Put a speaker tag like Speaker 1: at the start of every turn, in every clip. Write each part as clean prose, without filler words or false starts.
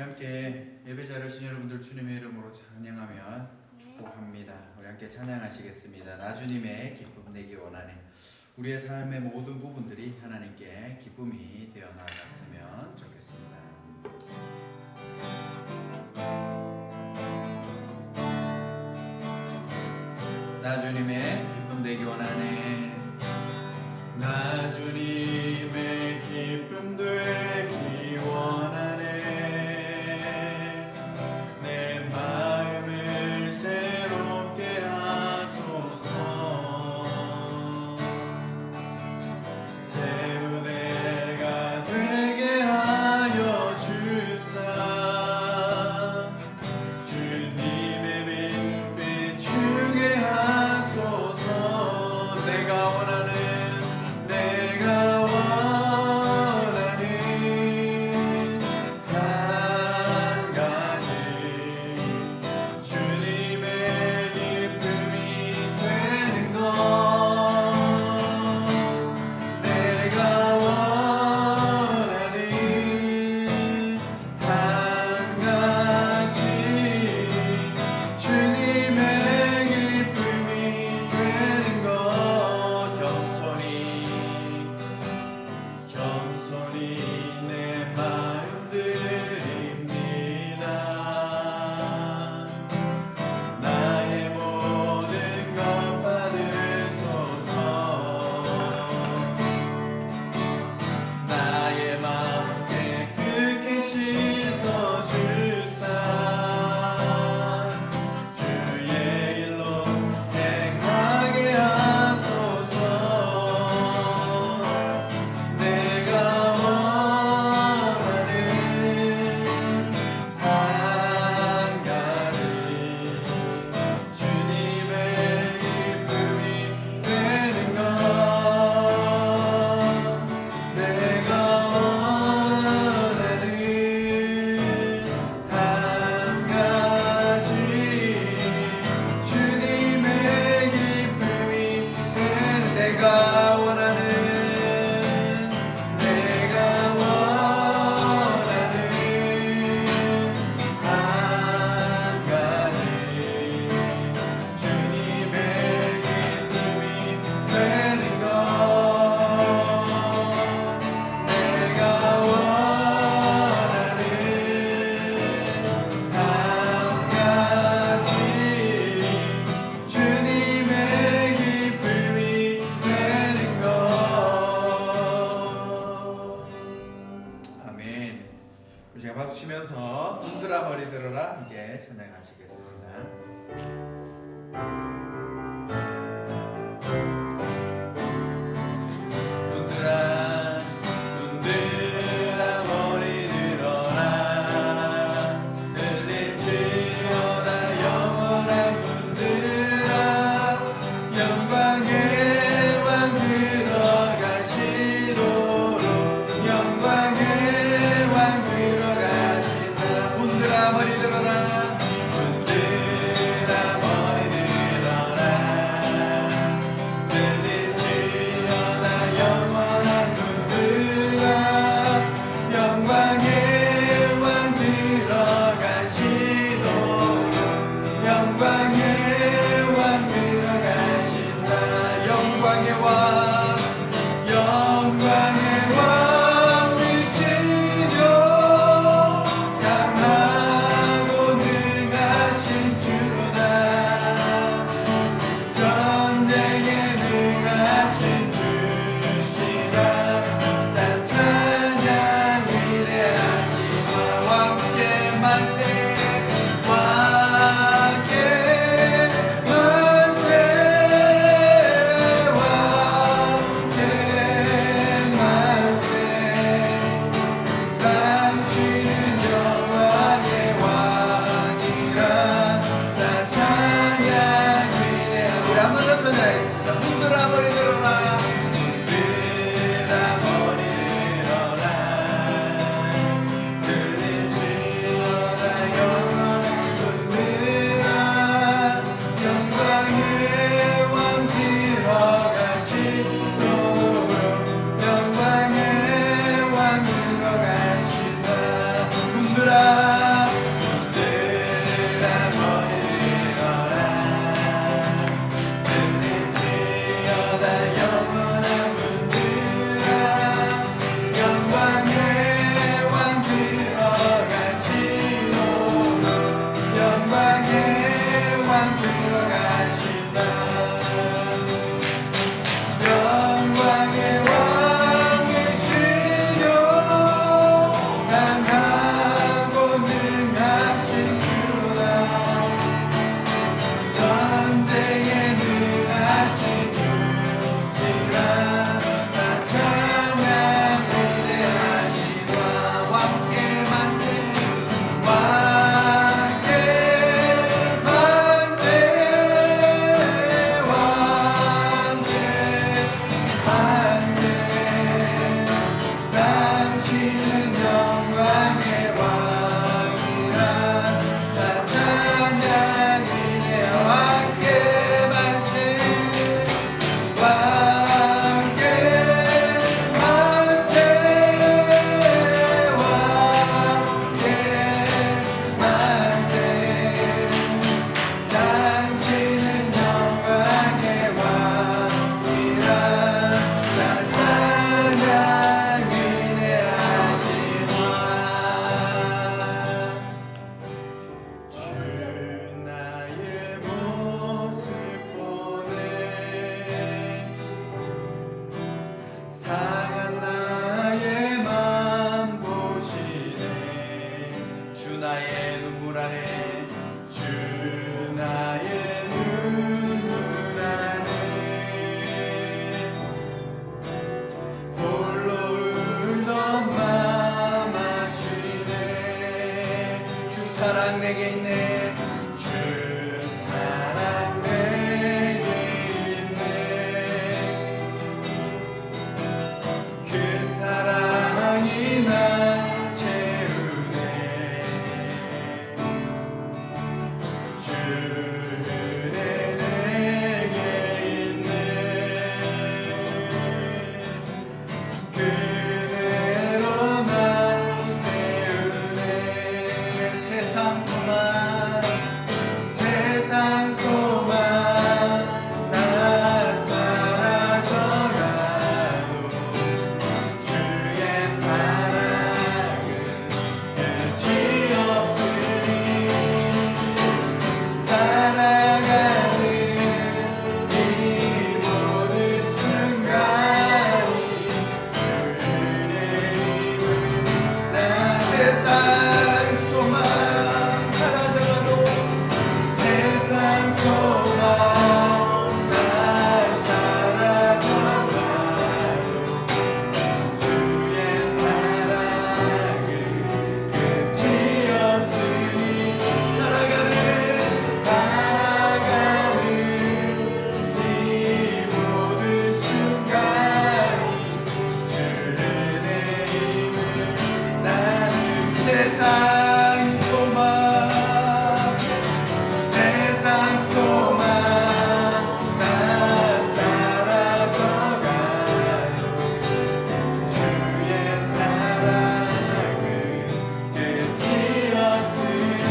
Speaker 1: 함께 예배자를 신 여러분들 주님의 이름으로 찬양하며 축복합니다. 우리 함께 찬양하시겠습니다. 나 주님의 기쁨 내기 원하네. 우리의 삶의 모든 부분들이 하나님께 기쁨이 되어 나아갔으면 좋겠습니다. 나 주님의 기쁨 되기 원하네. 나 주님의 기쁨 되기 원하네. 내 마음을 새롭게 하소서. 새 무대가 되게 하여 주사. 주님의 빛 비추게 하소서. 내가 원하는 치면서 흔들어 머리 들어라 함께 찬양하시겠습니다. 머리 들어라. 흔들어 머리 들어라. 주 나의 눈물 안에 주 나의 눈물 안에 홀로 울던 맘 아시네 주 사랑 내게 있네 주 사랑 내게 있네 그 사랑이 나 채우네 주 은혜 내게 있네 그대로 날 세우네 세상 소망 세상 소망 다 사라져가도 주의 사랑은 끝이 없으니 살아가는 이 모든 순간이 주의 힘을 나 세상 소망 사라져가도 세상 소망 다 사라져가도 주의 사랑은 끝이 없으니 살아가는 이 모든 순간이 주의 힘을 나는 세상 소망 세상 소망 다 사라져가도 주의 사랑은 끝이 없으니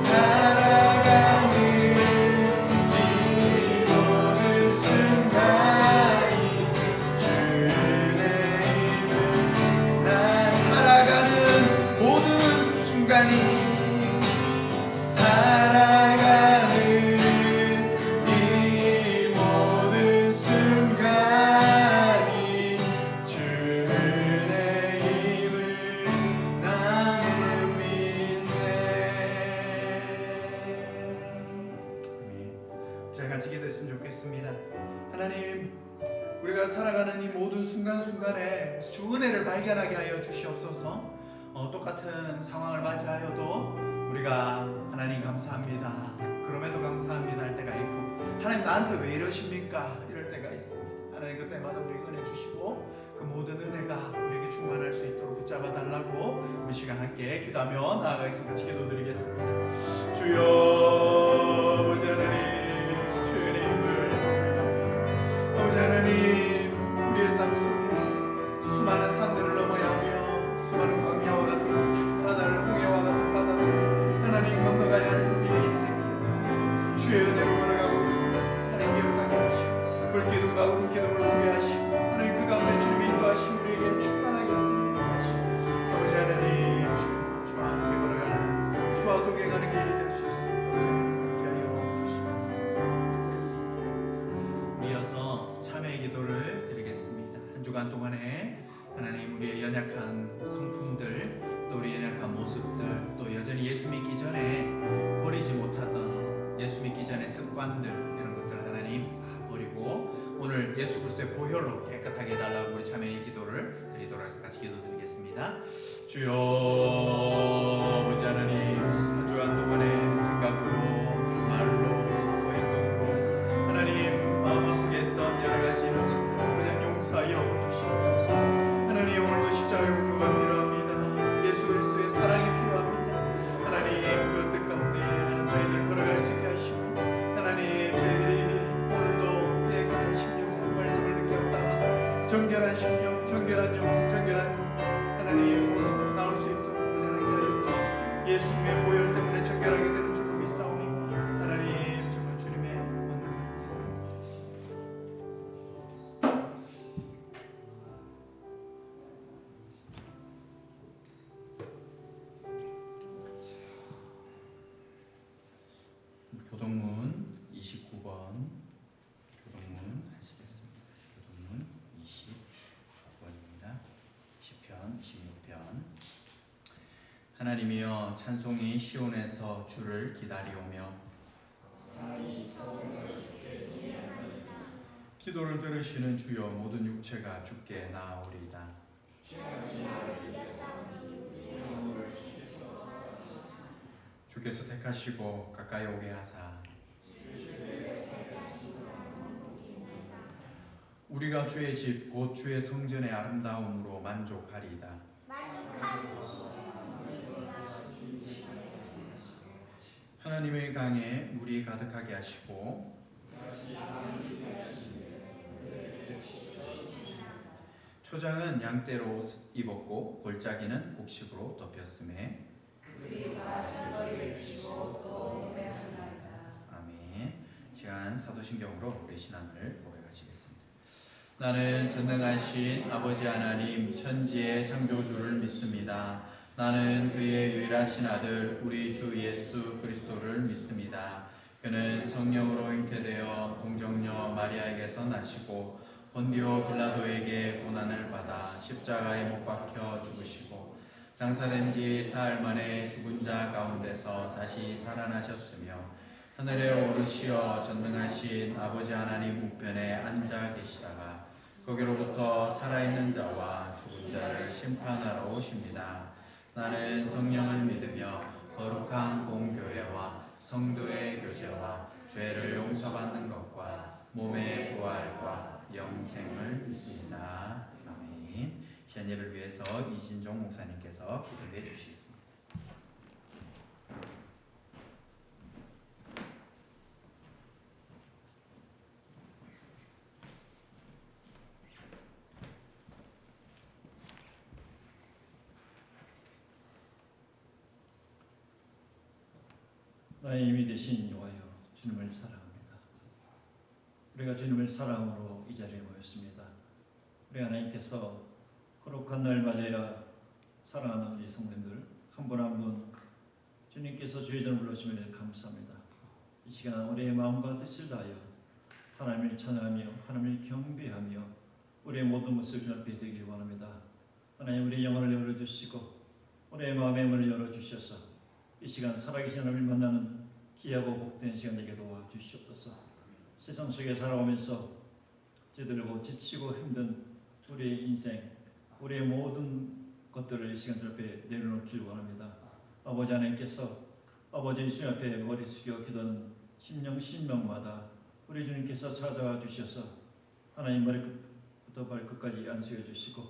Speaker 1: 살아가는 이 모든 순간이 주의 힘을 나 살아가는 모든 순간이 살아가는 이 모든 순간이 주의 힘을 나는 믿네. 자, 같이 기도했으면 좋겠습니다. 하나님, 우리가 살아가는 이 모든 순간순간에 주 은혜를 발견하게 하여 주시옵소서. 똑같은 상황을 맞이하여도 우리가 하나님 감사합니다, 그럼에도 감사합니다 할 때가 있고, 하나님 나한테 왜 이러십니까 이럴 때가 있습니다. 하나님 그때마다 우리에게 은혜 주시고 그 모든 은혜가 우리에게 충만할 수 있도록 붙잡아 달라고 우리 시간 함께 기도하며 나아가겠습니다. 같이 기도드리겠습니다. 주여 아버지 하나님, 주의 힘을 아버지 하나님, 우리의 삶 속에 수많은 산들을 넘어야 하며 수많은 광야와 같은 바다를, 홍해와 같은 바다를 하나님 건너가야 할 우리의 인생길 주의 은혜로 걸어가고 있습니다. 하나님 기억하게 하시고 불기둥과 구름기둥을 보게 하시고 하나님 그 가운데 주님의 인도하심 우리에게 충만하게 했습니다. 아버지 하나님, 주와 함께 걸어가는 주와 동행하는 길이 될 수 있도록 아버지 하나님 함께 하여 주시옵소서. 우리 이어서 참회의 기도를 드리겠습니다. 한 주간 동안에 하나님 우리의 연약한 성품들, 또 우리의 연약한 모습들, 또 여전히 예수 믿기 전에 버리지 못하던 예수 믿기 전의 습관들, 이런 것들 하나님 다 버리고 오늘 예수 그리스도의 보혈로 깨끗하게 해달라고 우리 참회의 기도를 드리도록 해서 같이 기도드리겠습니다. 주여 아버지 하나님, 한 주간 동안에 생각으로 말로 또 행동으로 하나님 마음 아프게 했던 여러 가지 모습들 아버지 용서하여 주시옵소서. 하나님 오늘도 십자가의 공로가 필요합니다. 예수 그리스도의 사랑이 필요합니다. 하나님 그 뜻 가운데 하는 저희들 걸어갈 수 있게 하시고 하나님 저희들이 오늘도 깨끗한 심령 말씀을 듣게 하다가 정결한 심령, 정결한 영, 정결한 하나님 모습으로 나올 수 있도록 아버지 하나님이여 찬송이 시온에서 주를 기다리오며 기도를 들으시는 주여 모든 육체가 주께 나아오리이다. 주께서 택하시고 가까이 오게 하사 우리가 주의 집 곧 주의 성전의 아름다움으로 만족하리이다. 하나님의 강에 물이 가득하게 하시고 초장은 양떼로 옷 입었고 골짜기는 곡식으로 덮였음에 아멘. 시간 사도신경으로 우리 신앙을 고백하시겠습니다. 나는 전능하신 아버지 하나님 천지의 창조주를 믿습니다. 나는 그의 유일하신 아들 우리 주 예수 그리스도를 믿습니다. 그는 성령으로 잉태되어 동정녀 마리아에게서 나시고 본디오 빌라도에게 고난을 받아 십자가에 못 박혀 죽으시고 장사된 지 사흘 만에 죽은 자 가운데서 다시 살아나셨으며 하늘에 오르시어 전능하신 아버지 하나님 우편에 앉아 계시다가 거기로부터 살아있는 자와 죽은 자를 심판하러 오십니다. 나는 성령을 믿으며 거룩한 공교회와 성도의 교제와 죄를 용서받는 것과 몸의 부활과 영생을 믿습니다. 아멘. 시간 예배를 위해서 이진종 목사님께서 기도해 주시겠습니다.
Speaker 2: 나의 힘이 되신 여호와여 주님을 사랑합니다. 우리가 주님을 사랑으로 이 자리에 모였습니다. 우리 하나님께서 거룩한 날 맞아야 사랑하는 우리 성도님들 한 분 한 분 주님께서 주의 전을 불러주심을 감사합니다. 이 시간 우리의 마음과 뜻을 다하여 하나님을 찬양하며 하나님을 경배하며 우리의 모든 것을 주 앞에 드리길 원합니다. 하나님 우리의 영혼을 열어주시고 우리의 마음의 문을 열어주셔서 이 시간 살아계신 하나님을 만나는 귀하고 복된 시간 되게 도와주시옵소서. 세상 속에 살아오면서 저들고 지치고 힘든 우리의 인생, 우리의 모든 것들을 이 시간 주 앞에 내려놓길 원합니다. 아버지 하나님께서 아버지 주 앞에 머리 숙여 기도하는 심령마다 우리 주님께서 찾아와 주셔서 하나님 머리부터 발끝까지 안수해 주시고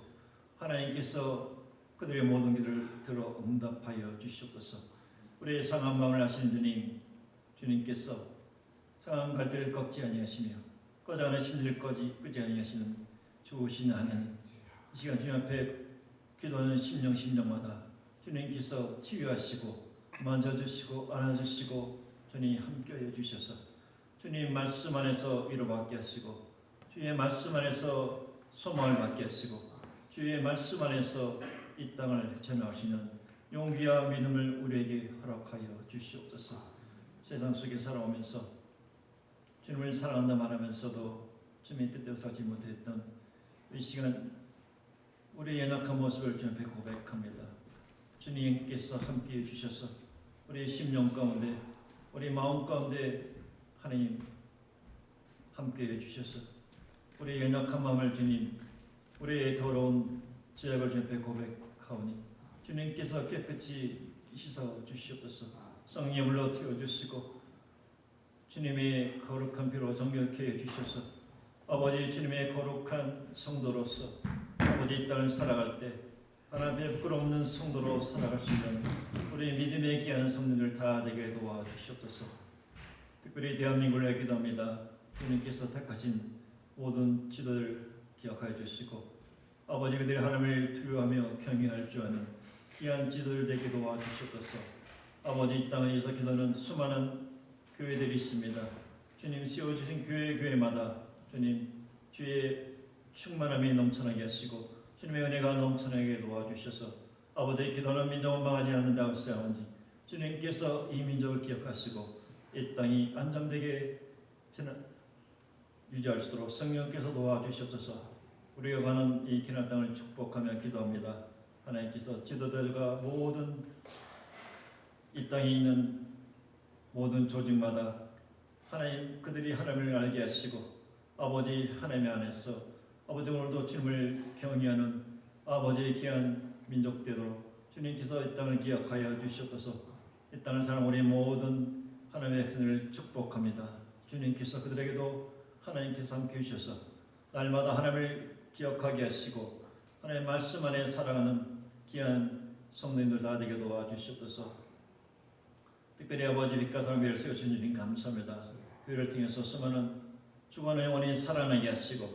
Speaker 2: 하나님께서 그들의 모든 기도를 들어 응답하여 주시옵소서. 우리의 상한 마음을 아시는 주님께서 상한 갈대를 꺾지 아니하시며 꺼져가는 심지를 끄지 아니하시는 좋으신 하나님, 이 시간 주님 앞에 기도하는 심령마다 주님께서 치유하시고 만져주시고 안아주시고 주님 함께하여 주셔서 주님 말씀 안에서 위로받게 하시고 주의 말씀 안에서 소망을 받게 하시고 주의 말씀 안에서 이 땅을 전하시는 용기와 믿음을 우리에게 허락하여 주시옵소서. 세상 속에 살아오면서 주님을 사랑한다 말하면서도 주님의 뜻대로 살지 못했던 이 시간 우리의 연약한 모습을 주님 앞에 고백합니다. 주님께서 함께해 주셔서 우리의 심령 가운데 우리 마음 가운데 하나님 함께해 주셔서 우리의 연약한 마음을 주님 우리의 더러운 죄악을 주님 앞에 고백하오니 주님께서 깨끗이 씻어 주시옵소서. 성령의 물로 태워주시고 주님의 거룩한 피로 정결케 해주셔서 아버지 주님의 거룩한 성도로서 아버지 이 땅을 살아갈 때 하나님의 부끄러움없는 성도로 살아갈 수 있는 우리 믿음의 귀한 성도들 다 되게 도와주시옵소서. 특별히 대한민국을 위해 기도합니다. 주님께서 택하신 모든 지도를 기억하여 주시고 아버지 그들이 하나님을 두려워하며 경외할 줄 아는 귀한 지도를 되게 도와주시옵소서. 아버지 이 땅을 위해서 기도하는 수많은 교회들이 있습니다. 주님 세워주신 교회마다 주님 주의 충만함이 넘쳐나게 하시고 주님의 은혜가 넘쳐나게 도와주셔서 아버지의 기도는 민족은 망하지 않는다고 하시오니 주님께서 이 민족을 기억하시고 이 땅이 안정되게 유지할 수 있도록 성령께서 도와주시옵소서. 우리가 가는 이 기나 땅을 축복하며 기도합니다. 하나님께서 지도자들과 모든 이 땅에 있는 모든 조직마다 하나님 그들이 하나님을 알게 하시고 아버지 하나님 안에서 아버지 오늘도 주님을 경외하는 아버지의 귀한 민족 되도록 주님께서 이 땅을 기억하여 주시옵소서. 이 땅을 사는 우리 모든 하나님의 백성을 축복합니다. 주님께서 그들에게도 하나님께서 함께 주셔서 날마다 하나님을 기억하게 하시고 하나님의 말씀 안에 살아가는 귀한 성도님들 다 되게 도와주시옵소서. 특별히 아버지 빛과 교회를 세워주신 주님 감사합니다. 교회를 통해서 수많은 죽어가는 영혼이 살아나게 하시고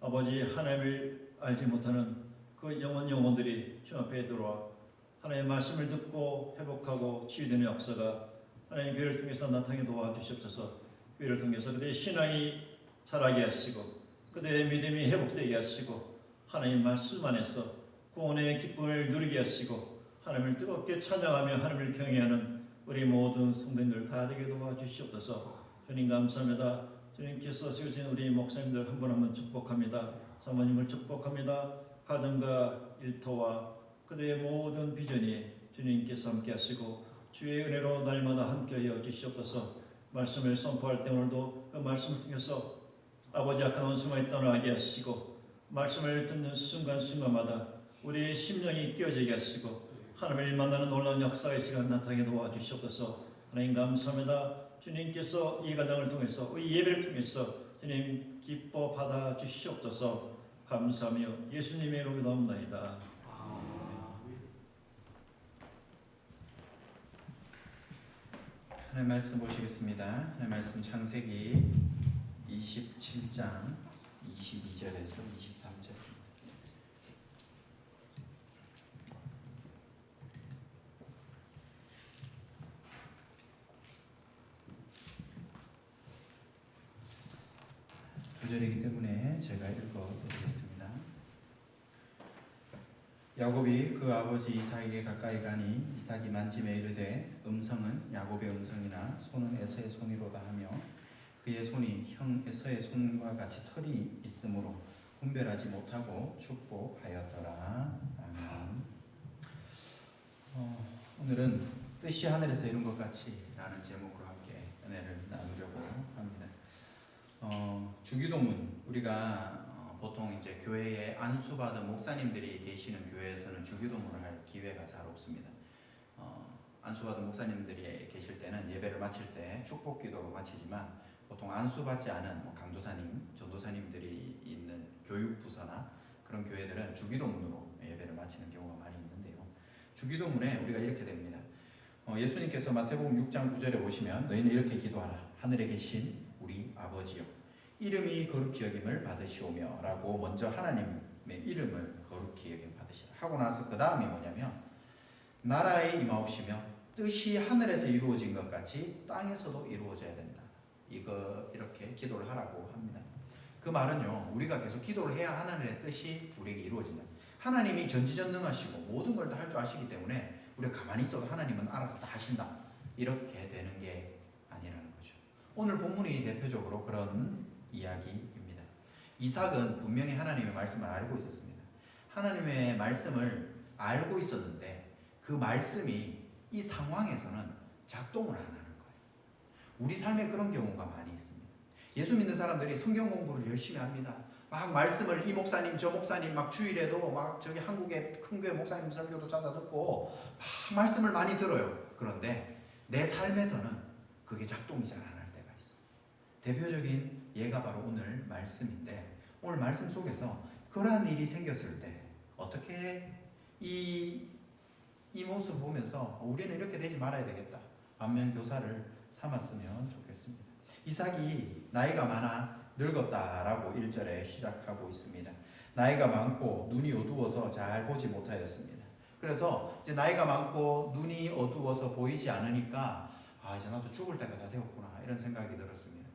Speaker 2: 아버지 하나님을 알지 못하는 그 영혼들이 주 앞에 들어와 하나님의 말씀을 듣고 회복하고 치유되는 역사가 하나님 교회를 통해서 나타나게 도와주시옵소서. 교회를 통해서 그들의 신앙이 자라게 하시고 그들의 믿음이 회복되게 하시고 하나님 말씀 안에서 구원의 기쁨을 누리게 하시고 하나님을 뜨겁게 찬양하며 하나님을 경외하는 우리 모든 성도님들 다 되게 도와주시옵소서. 주님 감사합니다. 주님께서 세우신 우리 목사님들 한 분 한 분 축복합니다. 사모님을 축복합니다. 가정과 일터와 그들의 모든 비전이 주님께서 함께 하시고 주의 은혜로 날마다 함께하여 주시옵소서. 말씀을 선포할 때 오늘도 그 말씀을 통해서 아버지 악한 원수만이 떠나게 하시고 말씀을 듣는 순간순간마다 우리의 심령이 깨어지게 하시고 하나님을 만나는 놀라운 역사의 시간 나타나게 도와주시옵소서. 하나님 감사합니다. 주님께서 이 가정을 통해서 이 예배를 통해서 주님 기뻐 받아 주시옵소서. 감사하며 예수님의 이름으로 기도합니다.
Speaker 1: 하나님 말씀 보시겠습니다. 하나님 말씀 창세기 27장 22절에서 23절. 두 절이기 때문에 제가 읽어드리겠습니다. 야곱이 그 아버지 이삭에게 가까이 가니 이삭이 만짐에 이르되 음성은 야곱의 음성이나 손은 에서의 손이로다 하며 그의 손이 형 에서의 손과 같이 털이 있으므로 분별하지 못하고 축복하였더라. 아멘. 오늘은 뜻이 하늘에서 이룬 것 같이 라는 제목으로 함께 은혜를 나누려고 합니다. 주기도문 우리가 보통 이제 교회에 안수받은 목사님들이 계시는 교회에서는 주기도문을 할 기회가 잘 없습니다. 안수받은 목사님들이 계실 때는 예배를 마칠 때 축복기도로 마치지만 보통 안수받지 않은 강도사님, 전도사님들이 있는 교육부서나 그런 교회들은 주기도문으로 예배를 마치는 경우가 많이 있는데요. 주기도문에 우리가 이렇게 됩니다. 예수님께서 마태복음 6장 9절에 보시면 너희는 이렇게 기도하라. 하늘에 계신 우리 아버지여 이름이 거룩히 여김을 받으시오며 라고 먼저 하나님의 이름을 거룩히 여김 받으시라 하고 나서 그 다음이 뭐냐면 나라에 임하옵시며 뜻이 하늘에서 이루어진 것 같이 땅에서도 이루어져야 된다. 이렇게 기도를 하라고 합니다. 그 말은요, 우리가 계속 기도를 해야 하나님의 뜻이 우리에게 이루어진다. 하나님이 전지전능하시고 모든 걸 다 할 줄 아시기 때문에 우리가 가만히 있어도 하나님은 알아서 다 하신다. 이렇게 되는 게 아니라는 거죠. 오늘 본문이 대표적으로 그런 이야기입니다. 이삭은 분명히 하나님의 말씀을 알고 있었습니다. 하나님의 말씀을 알고 있었는데 그 말씀이 이 상황에서는 작동을 안 하는 거예요. 우리 삶에 그런 경우가 많이 있습니다. 예수 믿는 사람들이 성경 공부를 열심히 합니다. 막 말씀을 이 목사님 저 목사님 막 주일에도 막 저기 한국의 큰 교회 목사님 설교도 찾아 듣고 막 말씀을 많이 들어요. 그런데 내 삶에서는 그게 작동이 잘 안 할 때가 있어요. 대표적인 예가 바로 오늘 말씀인데 오늘 말씀 속에서 그러한 일이 생겼을 때 어떻게 이 모습을 보면서 우리는 이렇게 되지 말아야 되겠다. 반면 교사를 삼았으면 좋겠습니다. 이삭이 나이가 많아 늙었다라고 1절에 시작하고 있습니다. 나이가 많고 눈이 어두워서 잘 보지 못하였습니다. 그래서 이제 나이가 많고 눈이 어두워서 보이지 않으니까 이제 나도 죽을 때가 다 되었구나 이런 생각이 들었습니다.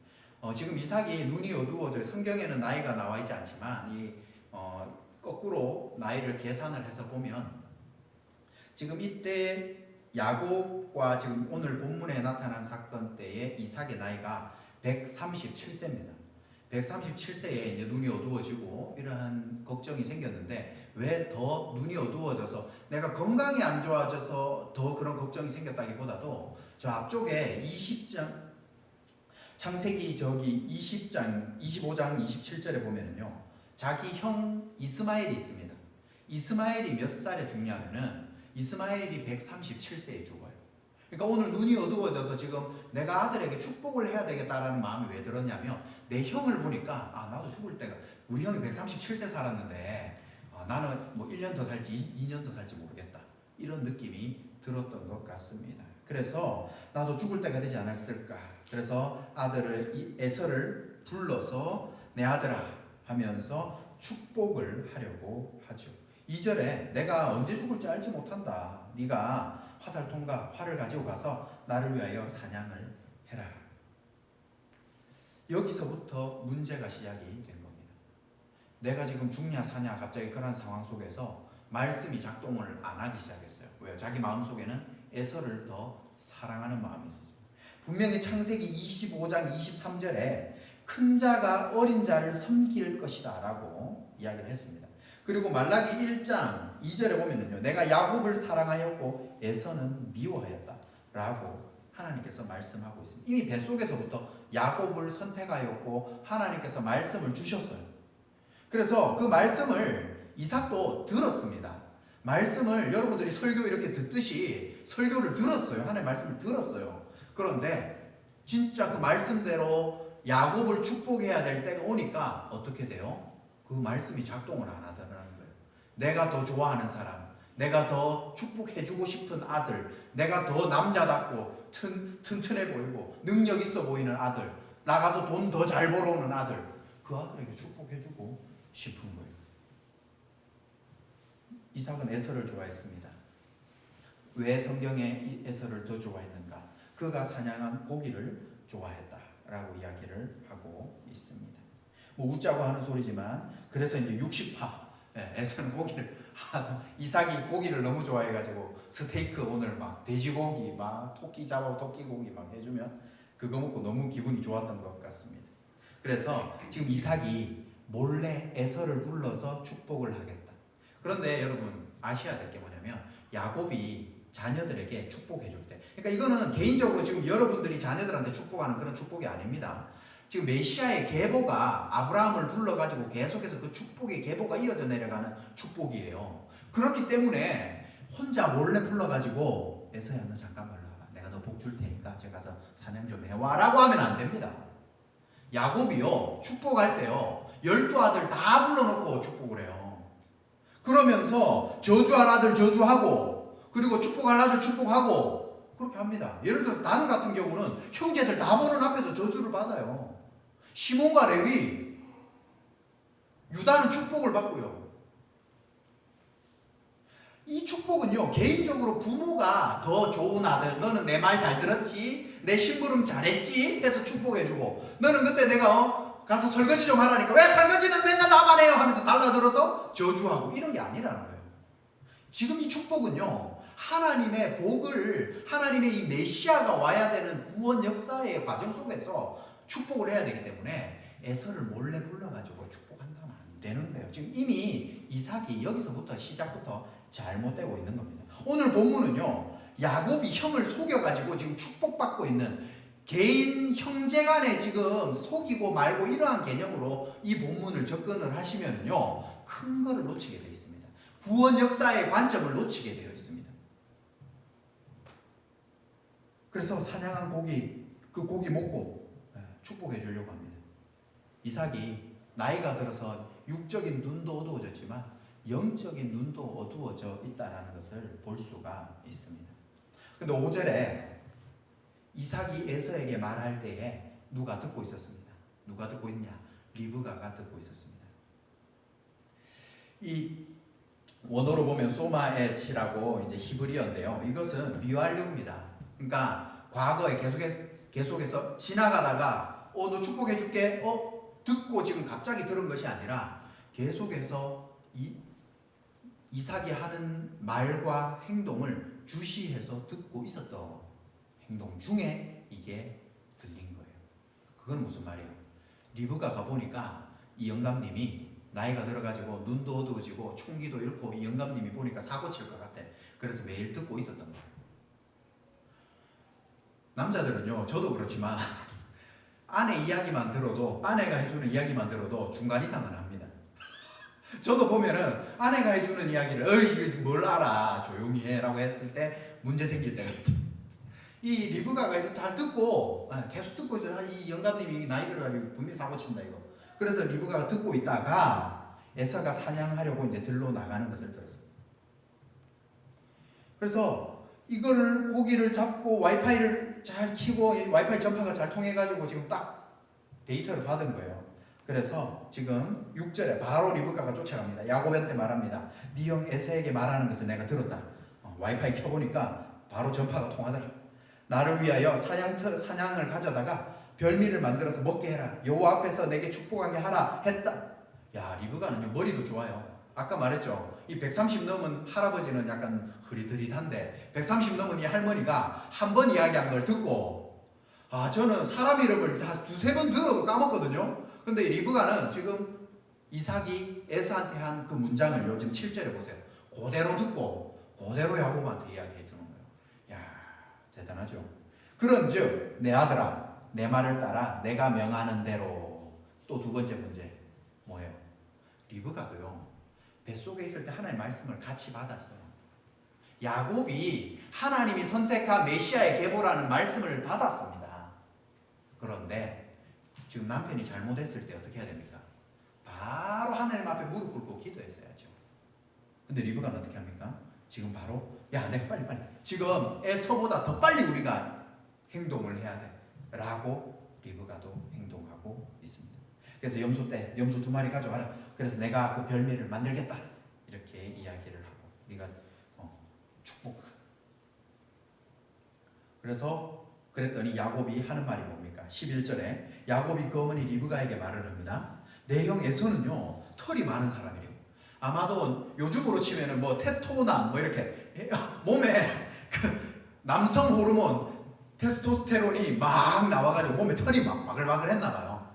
Speaker 1: 지금 이삭이 눈이 어두워져요. 성경에는 나이가 나와 있지 않지만 거꾸로 나이를 계산을 해서 보면 지금 이때 야곱과 지금 오늘 본문에 나타난 사건 때에 이삭의 나이가 137세입니다. 137세에 이제 눈이 어두워지고 이러한 걱정이 생겼는데 왜 더 눈이 어두워져서 내가 건강이 안 좋아져서 더 그런 걱정이 생겼다기보다도 저 앞쪽에 20장 창세기 저기 20장 25장 27절에 보면은요 자기 형 이스마엘이 있습니다. 이스마엘이 몇 살에 죽냐면은 이스마엘이 137세에 죽어요. 그러니까 오늘 눈이 어두워져서 지금 내가 아들에게 축복을 해야 되겠다라는 마음이 왜 들었냐면 내 형을 보니까 나도 죽을 때가 우리 형이 137세 살았는데 나는 뭐 1년 더 살지 2년 더 살지 모르겠다 이런 느낌이 들었던 것 같습니다. 그래서 나도 죽을 때가 되지 않았을까. 그래서 아들을 에서를 불러서 내 아들아 하면서 축복을 하려고 하죠. 2절에 내가 언제 죽을지 알지 못한다. 네가 화살통과 활을 가지고 가서 나를 위하여 사냥을 해라. 여기서부터 문제가 시작이 된 겁니다. 내가 지금 죽냐 사냐 갑자기 그런 상황 속에서 말씀이 작동을 안 하기 시작했어요. 왜요? 자기 마음속에는 에서를 더 사랑하는 마음이 있었습니다. 분명히 창세기 25장 23절에 큰 자가 어린 자를 섬길 것이다 라고 이야기를 했습니다. 그리고 말라기 1장 2절에 보면은요 내가 야곱을 사랑하였고 에서는 미워하였다 라고 하나님께서 말씀하고 있습니다. 이미 뱃속에서부터 야곱을 선택하였고 하나님께서 말씀을 주셨어요. 그래서 그 말씀을 이삭도 들었습니다. 말씀을 여러분들이 설교 이렇게 듣듯이 설교를 들었어요. 하나님의 말씀을 들었어요. 그런데 진짜 그 말씀대로 야곱을 축복해야 될 때가 오니까 어떻게 돼요? 그 말씀이 작동을 안 하더라는 거예요. 내가 더 좋아하는 사람, 내가 더 축복해주고 싶은 아들, 내가 더 남자답고 튼튼해 보이고 능력 있어 보이는 아들, 나가서 돈 더 잘 벌어오는 아들, 그 아들에게 축복해주고 싶은 거예요. 이삭은 에서를 좋아했습니다. 왜 성경에 에서를 더 좋아했는가? 그가 사냥한 고기를 좋아했다라고 이야기를 하고 있습니다. 뭐 웃자고 하는 소리지만 그래서 이제 60파 에서는 고기를 이삭이 고기를 너무 좋아해가지고 스테이크 오늘 막 돼지고기 막 토끼 잡아 토끼고기 막 해주면 그거 먹고 너무 기분이 좋았던 것 같습니다. 그래서 지금 이삭이 몰래 에서를 불러서 축복을 하겠다. 그런데 여러분 아셔야 될 게 뭐냐면 야곱이 자녀들에게 축복해 줄 때, 그러니까 이거는 개인적으로 지금 여러분들이 자녀들한테 축복하는 그런 축복이 아닙니다. 지금 메시아의 계보가 아브라함을 불러가지고 계속해서 그 축복의 계보가 이어져 내려가는 축복이에요. 그렇기 때문에 혼자 몰래 불러가지고 에서야 너 잠깐만 와봐. 내가 너 복 줄 테니까 제가 가서 사냥 좀 해와 라고 하면 안 됩니다. 야곱이요 축복할 때요 12아들 다 불러놓고 축복을 해요. 그러면서 저주할 아들 저주하고 그리고 축복할 아들 축복하고 그렇게 합니다. 예를 들어 단 같은 경우는 형제들 다 보는 앞에서 저주를 받아요. 시몬과 레위, 유다는 축복을 받고요. 이 축복은요 개인적으로 부모가 더 좋은 아들, 너는 내 말 잘 들었지, 내 심부름 잘했지 해서 축복해주고, 너는 그때 내가 가서 설거지 좀 하라니까 왜 설거지는 맨날 나만 해요 하면서 달라들어서 저주하고 이런 게 아니라는 거예요. 지금 이 축복은요 하나님의 복을, 하나님의 이 메시아가 와야 되는 구원 역사의 과정 속에서 축복을 해야 되기 때문에 에서를 몰래 불러가지고 축복한다면 안 되는 거예요. 지금 이미 이삭이 여기서부터 시작부터 잘못되고 있는 겁니다. 오늘 본문은요 야곱이 형을 속여가지고 지금 축복받고 있는 개인 형제간에 지금 속이고 말고 이러한 개념으로 이 본문을 접근을 하시면요 큰 거를 놓치게 되어 있습니다. 구원 역사의 관점을 놓치게 되어 있습니다. 그래서 사냥한 고기, 그 고기 먹고 축복해 주려고 합니다. 이삭이 나이가 들어서 육적인 눈도 어두워졌지만 영적인 눈도 어두워져 있다는 것을 볼 수가 있습니다. 근데 5절에 이삭이 에서에게 말할 때에 누가 듣고 있었습니다. 누가 듣고 있냐? 리브가가 듣고 있었습니다. 이 원어로 보면 소마엣이라고 이제 히브리어인데요. 이것은 미완료입니다. 그러니까 과거에 계속해서 지나가다가 너 축복해 줄게 듣고 지금 갑자기 들은 것이 아니라 계속해서 이삭이 하는 말과 행동을 주시해서 듣고 있었던 행동 중에 이게 들린 거예요. 그건 무슨 말이에요? 리브가가 보니까 이 영감님이 나이가 들어가지고 눈도 어두워지고 총기도 잃고 이 영감님이 보니까 사고 칠 것 같아. 그래서 매일 듣고 있었던 거예요. 남자들은요, 저도 그렇지만 아내 이야기만 들어도, 아내가 해주는 이야기만 들어도 중간 이상은 합니다. 저도 보면은 아내가 해주는 이야기를 어이 뭘 알아 조용히 해라고 했을 때 문제 생길 때가 있죠. 이 리브가가 이렇게 잘 듣고 계속 듣고 있어요. 이 영감님이 나이 들어가지고 분명히 사고 친다 이거. 그래서 리브가가 듣고 있다가 에서가 사냥하려고 이제 들로 나가는 것을 들었어요. 그래서 이거를 고기를 잡고 와이파이를 잘 켜고 와이파이 전파가 잘 통해가지고 지금 딱 데이터를 받은 거예요. 그래서 지금 6절에 바로 리브가가 쫓아갑니다. 야곱한테 말합니다. 네 형 에서에게 말하는 것을 내가 들었다. 와이파이 켜보니까 바로 전파가 통하더라. 나를 위하여 사냥을 가져다가 별미를 만들어서 먹게 해라. 여호와 앞에서 내게 축복하게 하라 했다. 야, 리브가는 머리도 좋아요. 아까 말했죠. 이 130 넘은 할아버지는 약간 흐릿흐릿한데 130 넘은 이 할머니가 한 번 이야기한 걸 듣고 저는 사람 이름을 다 두세 번 들어도 까먹거든요. 근데 이 리브가는 지금 이삭이 에서한테 한 그 문장을 요즘 7절에 보세요. 그대로 듣고 그대로 야곱한테 이야기해 주는 거예요. 야, 대단하죠. 그런즉 내 아들아 내 말을 따라 내가 명하는 대로. 또 두 번째 문제 뭐예요? 리브가도요 뱃속에 있을 때 하나님의 말씀을 같이 받았어요. 야곱이 하나님이 선택한 메시아의 계보라는 말씀을 받았습니다. 그런데 지금 남편이 잘못했을 때 어떻게 해야 됩니까? 바로 하나님 앞에 무릎 꿇고 기도했어야죠. 근데 리브가는 어떻게 합니까? 지금 바로 야 내가 빨리 지금 에서보다 더 빨리 우리가 행동을 해야 돼 라고 리브가도 행동하고 있습니다. 그래서 염소 2마리 가져와라. 그래서 내가 그 별미를 만들겠다 이렇게 이야기를 하고 네가 축복하. 그래서 그랬더니 야곱이 하는 말이 뭡니까? 11절에 야곱이 그 어머니 리브가에게 말을 합니다. 내 형 에서는요 털이 많은 사람이래요. 아마도 요즘으로 치면은 뭐 테토남 뭐 이렇게 몸에 그 남성 호르몬 테스토스테론이 막 나와가지고 몸에 털이 막 바글바글 했나봐요.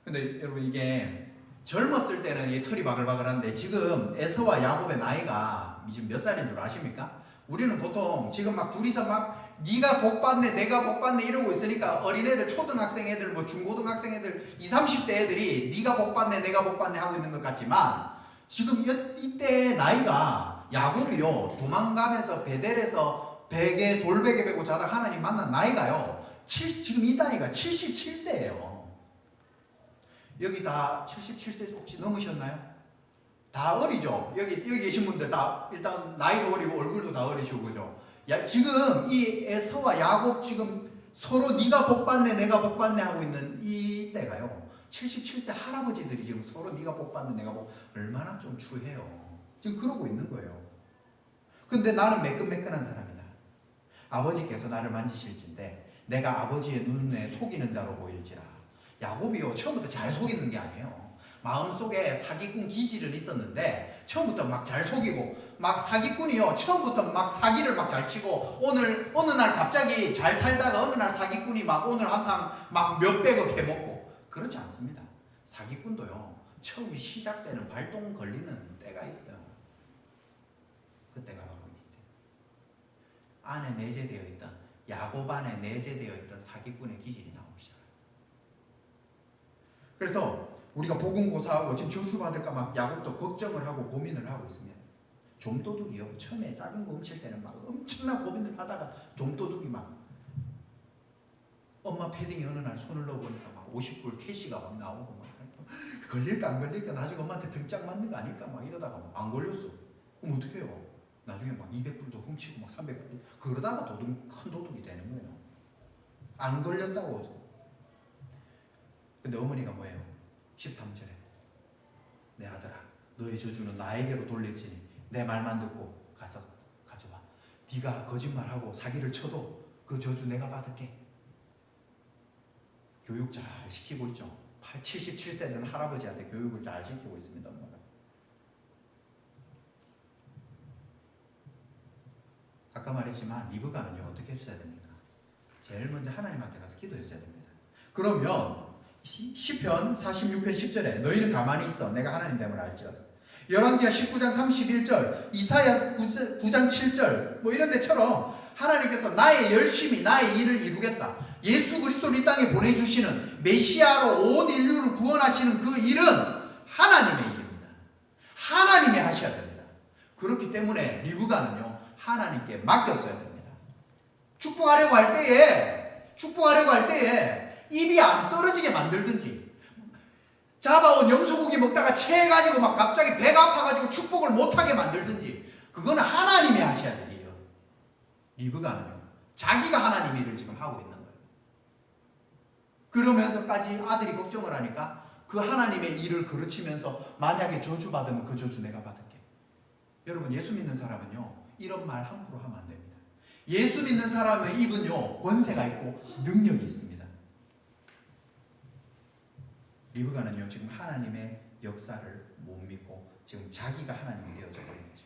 Speaker 1: 근데 여러분 이게 젊었을 때는 이 털이 바글바글한데 지금 에서와 야곱의 나이가 지금 몇 살인 줄 아십니까? 우리는 보통 지금 막 둘이서 막 네가 복 받네 내가 복 받네 이러고 있으니까 어린애들 초등학생 애들 뭐 중고등학생 애들 20, 30대 애들이 네가 복 받네 내가 복 받네 하고 있는 것 같지만 지금 이때 나이가 야곱이요 도망가면서 베델에서 베개 돌베개 베고 자다 하나님 만난 나이가요 지금 이 나이가 77세예요. 여기 다 77세 혹시 넘으셨나요? 다 어리죠? 여기 계신 분들 다 일단 나이도 어리고 얼굴도 다 어리시고 그죠? 지금 이 에서와 야곱 지금 서로 네가 복 받네 내가 복 받네 하고 있는 이 때가요 77세 할아버지들이 지금 서로 네가 복 받네 내가 복 얼마나 좀 추해요. 지금 그러고 있는 거예요. 근데 나는 매끈매끈한 사람이다. 아버지께서 나를 만지실진데 내가 아버지의 눈에 속이는 자로 보일지라. 야곱이요 처음부터 잘 속이는 게 아니에요. 마음속에 사기꾼 기질은 있었는데 처음부터 막 잘 속이고 막 사기꾼이요 처음부터 막 사기를 막 잘 치고 어느 날 갑자기 잘 살다가 어느 날 사기꾼이 막 오늘 한탕 막 몇백억 해먹고 그렇지 않습니다. 사기꾼도요 처음이 시작되는 발동 걸리는 때가 있어요. 그때가 바로 이때 안에 내재되어 있던 야곱 안에 내재되어 있던 사기꾼의 기질이 나오기 시작해요. 그래서 우리가 복음고사하고 지금 저주받을까 막 야곱도 걱정을 하고 고민을 하고 있습니다. 좀도둑이요. 처음에 작은 거 훔칠 때는 막 엄청난 고민을 하다가 좀도둑이 막 엄마 패딩에 어느 날 손을 넣어보니까 막 50불 캐시가 막 나오고 막 걸릴까 안 걸릴까 나중에 엄마한테 등짝 맞는 거 아닐까 막 이러다가 막 안 걸렸어. 그럼 어떻게 해요? 나중에 막 200불도 훔치고 막 300불도 그러다가 큰 도둑이 되는 거예요. 안 걸렸다고. 근데 어머니가 뭐예요? 13절에 내 아들아 너의 저주는 나에게로 돌릴지니 내 말만 듣고 가서 가져와. 네가 거짓말하고 사기를 쳐도 그 저주 내가 받을게. 교육 잘 시키고 있죠. 77세는 할아버지한테 교육을 잘 시키고 있습니다. 엄마가. 아까 말했지만 리브가는요 어떻게 했어야 됩니까? 제일 먼저 하나님한테 가서 기도했어야 됩니다. 그러면 시편 46편 10절에 너희는 가만히 있어 내가 하나님 됨을 알지어다. 열왕기하 19장 31절, 이사야 9장 7절 뭐 이런 데처럼 하나님께서 나의 열심히 나의 일을 이루겠다. 예수 그리스도를 이 땅에 보내주시는 메시아로 온 인류를 구원하시는 그 일은 하나님의 일입니다. 하나님이 하셔야 됩니다. 그렇기 때문에 리브가는요 하나님께 맡겼어야 됩니다. 축복하려고 할 때에 입이 안 떨어지게 만들든지, 잡아온 염소고기 먹다가 체해가지고 막 갑자기 배가 아파가지고 축복을 못하게 만들든지, 그거는 하나님이 하셔야 될 일이에요. 리브가는요 자기가 하나님 일을 지금 하고 있는 거예요. 그러면서까지 아들이 걱정을 하니까 그 하나님의 일을 그르치면서 만약에 저주받으면 그 저주 내가 받을게. 여러분, 예수 믿는 사람은요 이런 말 함부로 하면 안 됩니다. 예수 믿는 사람의 입은요 권세가 있고 능력이 있습니다. 리브가는요 지금 하나님의 역사를 못 믿고 지금 자기가 하나님이 되어져 버린 거죠.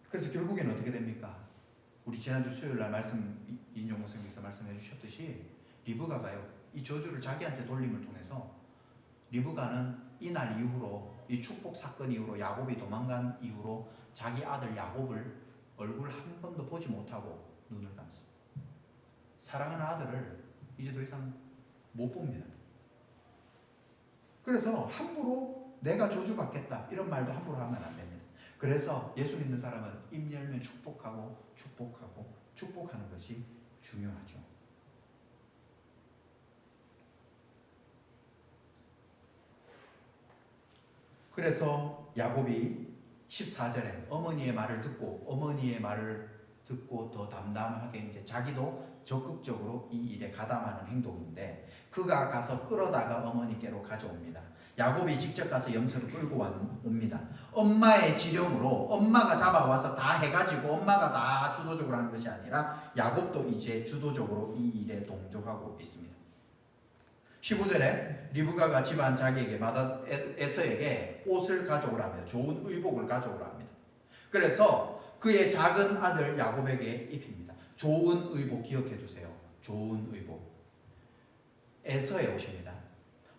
Speaker 1: 그래서 결국에는 어떻게 됩니까? 우리 지난주 수요일날 말씀 인용 목사님께서 말씀해 주셨듯이 리브가가요 이 저주를 자기한테 돌림을 통해서 리브가는 이날 이후로 이 축복 사건 이후로 야곱이 도망간 이후로 자기 아들 야곱을 얼굴 한 번도 보지 못하고 눈을 감습니다. 사랑하는 아들을 이제 더 이상 못 봅니다. 그래서 함부로 내가 저주받겠다 이런 말도 함부로 하면 안 됩니다. 그래서 예수 믿는 사람은 입 열면 축복하고 축복하는 것이 중요하죠. 그래서 야곱이 14절에 어머니의 말을 듣고 더 담담하게 이제 자기도 적극적으로 이 일에 가담하는 행동인데, 그가 가서 끌어다가 어머니께로 가져옵니다. 야곱이 직접 가서 염소를 끌고 옵니다. 엄마의 지령으로 엄마가 잡아와서 다 해가지고 엄마가 다 주도적으로 하는 것이 아니라 야곱도 이제 주도적으로 이 일에 동조하고 있습니다. 15절에 리브가가 집안 자기에게 에서에게 옷을 가져오라 합니다. 좋은 의복을 가져오라 합니다. 그래서 그의 작은 아들 야곱에게 입힙니다. 좋은 의복 기억해 두세요. 좋은 의복. 에서의 옷입니다.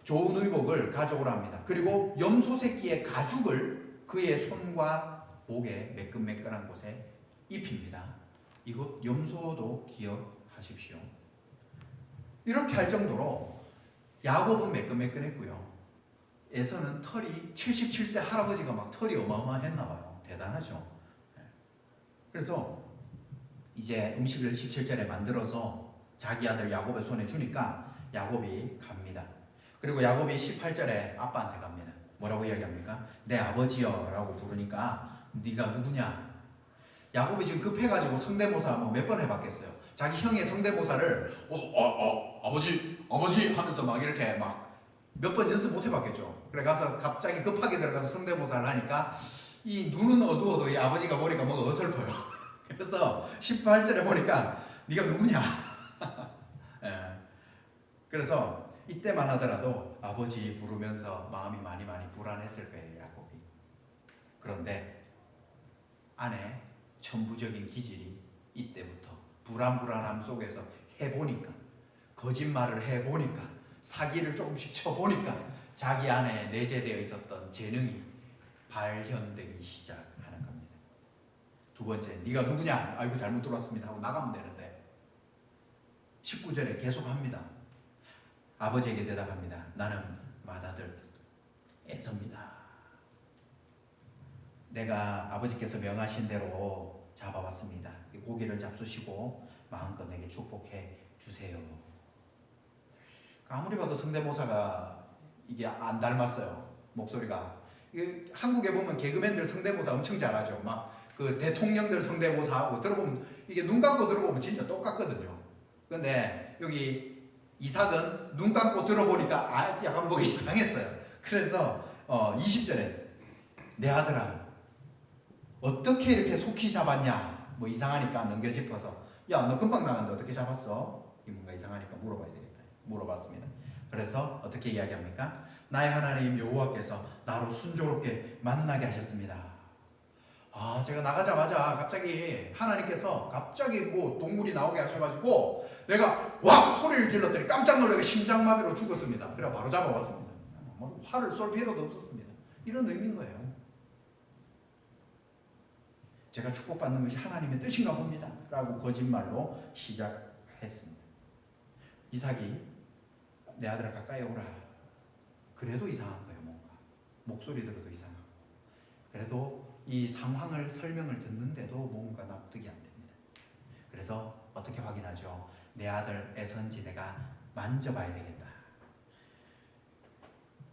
Speaker 1: 좋은 의복을 가져오라 합니다. 그리고 염소 새끼의 가죽을 그의 손과 목에 매끈매끈한 곳에 입힙니다. 이것 염소도 기억하십시오. 이렇게 할 정도로 야곱은 매끈매끈했고요. 에서는 털이 77세 할아버지가 막 털이 어마어마했나 봐요. 대단하죠. 그래서 이제 음식을 17절에 만들어서 자기 아들 야곱의 손에 주니까 야곱이 갑니다. 그리고 야곱이 18절에 아빠한테 갑니다. 뭐라고 이야기합니까? 내 아버지여 라고 부르니까 네가 누구냐? 야곱이 지금 급해가지고 성대모사 뭐 몇 번 해봤겠어요. 자기 형의 성대모사를 아버지 하면서 막 이렇게 막 몇 번 연습 못 해봤겠죠. 그래 가서 갑자기 급하게 들어가서 성대모사를 하니까 이 눈은 어두워도 이 아버지가 보니까 뭔가 어설퍼요. 그래서 18절에 보니까 네가 누구냐? 예. 그래서 이때만 하더라도 아버지 부르면서 마음이 많이 불안했을 거예요, 야곱이. 그런데 안에 천부적인 기질이 이때부터 불안함 속에서 해보니까, 거짓말을 해보니까, 사기를 조금씩 쳐보니까 자기 안에 내재되어 있었던 재능이 발현되기 시작하는 겁니다. 두 번째, 네가 누구냐? 아이고 잘못 들어왔습니다 하고 나가면 되는데 19절에 계속합니다. 아버지에게 대답합니다. 나는 맏아들 에서입니다. 내가 아버지께서 명하신 대로 잡아왔습니다. 고기를 잡수시고 마음껏 내게 축복해 주세요. 아무리 봐도 성대모사가 이게 안 닮았어요. 목소리가. 한국에 보면 개그맨들 성대모사 엄청 잘하죠. 막 그 대통령들 성대모사하고 들어보면 이게 눈 감고 들어보면 진짜 똑같거든요. 근데 여기 이삭은 눈 감고 들어보니까 약간 뭐가 이상했어요. 그래서 20절에 내 아들아 어떻게 이렇게 속히 잡았냐? 뭐 이상하니까 넘겨짚어서 야 너 금방 나갔는데 어떻게 잡았어? 이 뭔가 이상하니까 물어봐야 되겠다. 물어봤습니다. 그래서 어떻게 이야기합니까? 나의 하나님 여호와께서 나로 순조롭게 만나게 하셨습니다. 제가 나가자마자 갑자기 하나님께서 갑자기 뭐 동물이 나오게 하셔가지고 내가 와 소리를 질렀더니 깜짝 놀라게 심장마비로 죽었습니다. 그래 바로 잡아왔습니다. 뭐 화를 쏠 필요도 없었습니다. 이런 의미인 거예요. 제가 축복받는 것이 하나님의 뜻인가 봅니다. 라고 거짓말로 시작했습니다. 이삭이 내 아들아 가까이 오라. 그래도 이상한 거예요. 뭔가 목소리 들어도 이상하고 그래도 이 상황을 설명을 듣는데도 뭔가 납득이 안 됩니다. 그래서 어떻게 확인하죠? 내 아들 에서인지 내가 만져봐야 되겠다.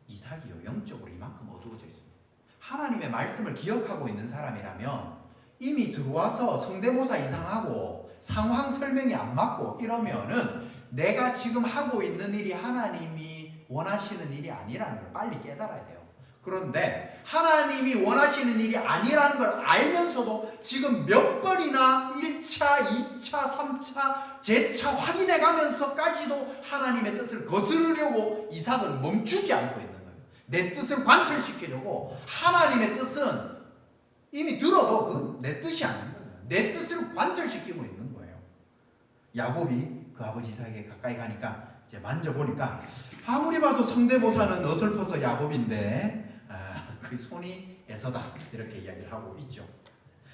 Speaker 1: 이삭이요 영적으로 이만큼 어두워져 있습니다. 하나님의 말씀을 기억하고 있는 사람이라면 이미 들어와서 성대모사 이상하고 상황 설명이 안 맞고 이러면은 내가 지금 하고 있는 일이 하나님이 원하시는 일이 아니라는 걸 빨리 깨달아야 돼요. 그런데 하나님이 원하시는 일이 아니라는 걸 알면서도 지금 몇 번이나 1차, 2차, 3차 재차 확인해 가면서까지도 하나님의 뜻을 거스르려고 이삭은 멈추지 않고 있는 거예요. 내 뜻을 관철시키려고. 하나님의 뜻은 이미 들어도 그건 내 뜻이 아닌 거예요. 내 뜻을 관철시키고 있는 거예요. 야곱이 그 아버지 이삭에게 가까이 가니까 이제 만져보니까 아무리 봐도 성대모사는 어설퍼서 야곱인데 그 손이 에서다 이렇게 이야기를 하고 있죠.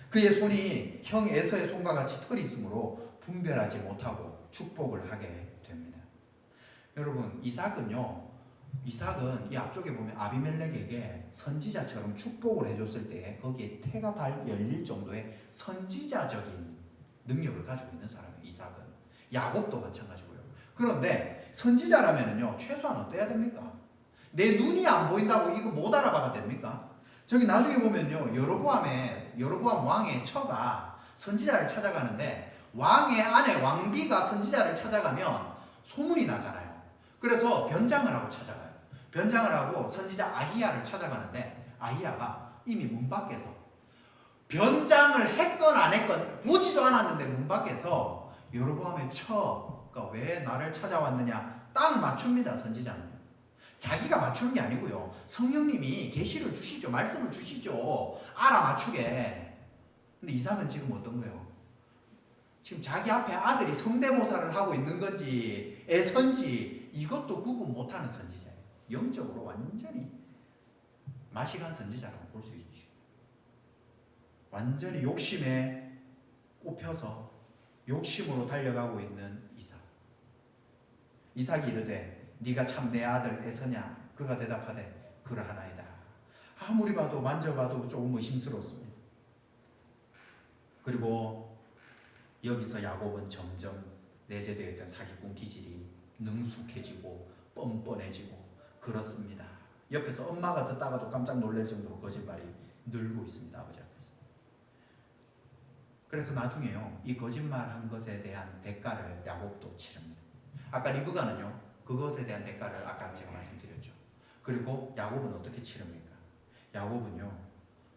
Speaker 1: 그의 손이 형 에서의 손과 같이 털이 있으므로 분별하지 못하고 축복을 하게 됩니다. 여러분 이삭은 이 앞쪽에 보면 아비멜렉에게 선지자처럼 축복을 해줬을 때 거기에 태가 열릴 정도의 선지자적인 능력을 가지고 있는 사람이에요. 이삭은. 야곱도 마찬가지고요. 그런데 선지자라면은요 최소한 어때야 됩니까? 내 눈이 안 보인다고 이거 못 알아봐야 됩니까? 저기 나중에 보면요 여로보암 왕의 처가 선지자를 찾아가는데 왕의 아내 왕비가 선지자를 찾아가면 소문이 나잖아요. 그래서 변장을 하고 찾아가요. 변장을 하고 선지자 아히야를 찾아가는데 아히야가 이미 문 밖에서 변장을 했건 안 했건 보지도 않았는데 문 밖에서 여로보암의 처가 왜 나를 찾아왔느냐 딱 맞춥니다. 선지자는. 자기가 맞추는 게 아니고요. 성령님이 계시를 주시죠. 말씀을 주시죠. 알아맞추게. 근데 이삭은 지금 어떤 거예요? 지금 자기 앞에 아들이 성대모사를 하고 있는 건지 애선지 이것도 구분 못하는 선지자예요. 영적으로 완전히 맛이 간 선지자라고 볼 수 있죠. 완전히 욕심에 꼽혀서 욕심으로 달려가고 있는 이삭. 이삭이 이르되 네가 참 내 아들 에서냐? 그가 대답하되 그러하나이다. 아무리 봐도 만져봐도 조금 의심스럽습니다. 그리고 여기서 야곱은 점점 내재되어 있던 사기꾼 기질이 능숙해지고 뻔뻔해지고 그렇습니다. 옆에서 엄마가 듣다가도 깜짝 놀랄 정도로 거짓말이 늘고 있습니다. 아버지 앞에서. 그래서 나중에요 이 거짓말한 것에 대한 대가를 야곱도 치릅니다. 아까 리브가는요 그것에 대한 대가를 아까 제가 말씀드렸죠. 그리고 야곱은 어떻게 치릅니까? 야곱은요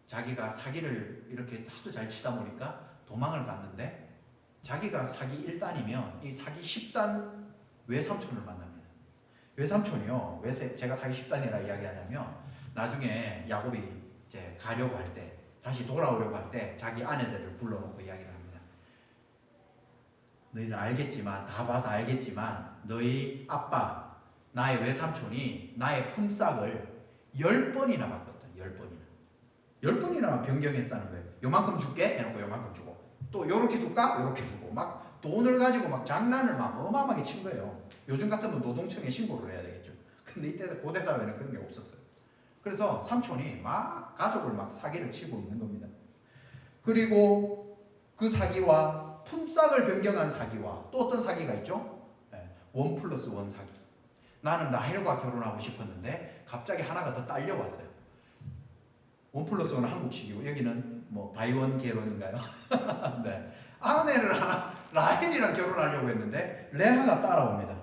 Speaker 1: 자기가 사기를 이렇게 하도 잘 치다 보니까 도망을 갔는데 자기가 사기 1단이면 이 사기 10단 외삼촌을 만납니다. 외삼촌이요 왜 제가 사기 10단이라 이야기하냐면 나중에 야곱이 이제 가려고 할 때 다시 돌아오려고 할 때 자기 아내들을 불러놓고 이야기를 합니다. 너희는 알겠지만 다 봐서 알겠지만 너희 아빠 나의 외삼촌이 나의 품삯을 10번이나 바꿨다. 10번이나 변경했다는 거예요. 요만큼 줄게 해놓고 요만큼 주고 또 요렇게 줄까? 요렇게 주고 막 돈을 가지고 막 장난을 막 어마어마하게 친 거예요. 요즘 같으면 노동청에 신고를 해야 되겠죠. 근데 이때 고대 사회는 그런 게 없었어요. 그래서 삼촌이 막 가족을 막 사기를 치고 있는 겁니다. 그리고 그 사기와 품삯을 변경한 사기와 또 어떤 사기가 있죠? 1+1 사기. 나는 라헬과 결혼하고 싶었는데 갑자기 하나가 더 딸려왔어요. 1+1은 한국식이고 여기는 뭐 바이원 개론인가요? 네. 아내를 하나 라헬이랑 결혼하려고 했는데 레아가 따라옵니다.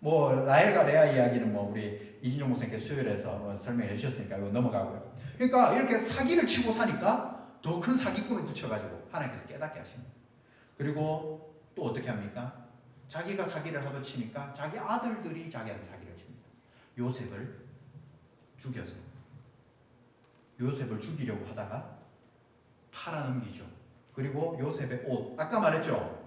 Speaker 1: 뭐 라헬과 레아 이야기는 뭐 우리 이진용 목사님께 수요일에서 설명해 주셨으니까 이거 넘어가고요. 그러니까 이렇게 사기를 치고 사니까 더 큰 사기꾼을 붙여가지고 하나님께서 깨닫게 하십니다. 그리고 또 어떻게 합니까? 자기가 사기를 하도 치니까 자기 아들들이 자기한테 사기를 칩니다. 요셉을 죽이려고 하다가 팔아넘기죠. 그리고 요셉의 옷, 아까 말했죠.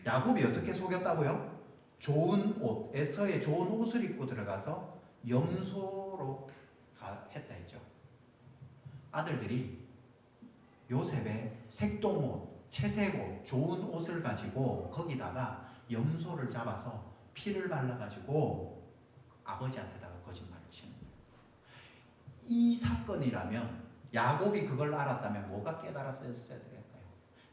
Speaker 1: 야곱이 어떻게 속였다고요? 좋은 옷, 에서의 좋은 옷을 입고 들어가서 염소로 했다 했죠. 아들들이 요셉의 색동옷, 채색옷, 좋은 옷을 가지고 거기다가 염소를 잡아서 피를 발라가지고 아버지한테다가 거짓말을 치는 거예요. 이 사건이라면 야곱이 그걸 알았다면 뭐가 깨달았어야 될까요?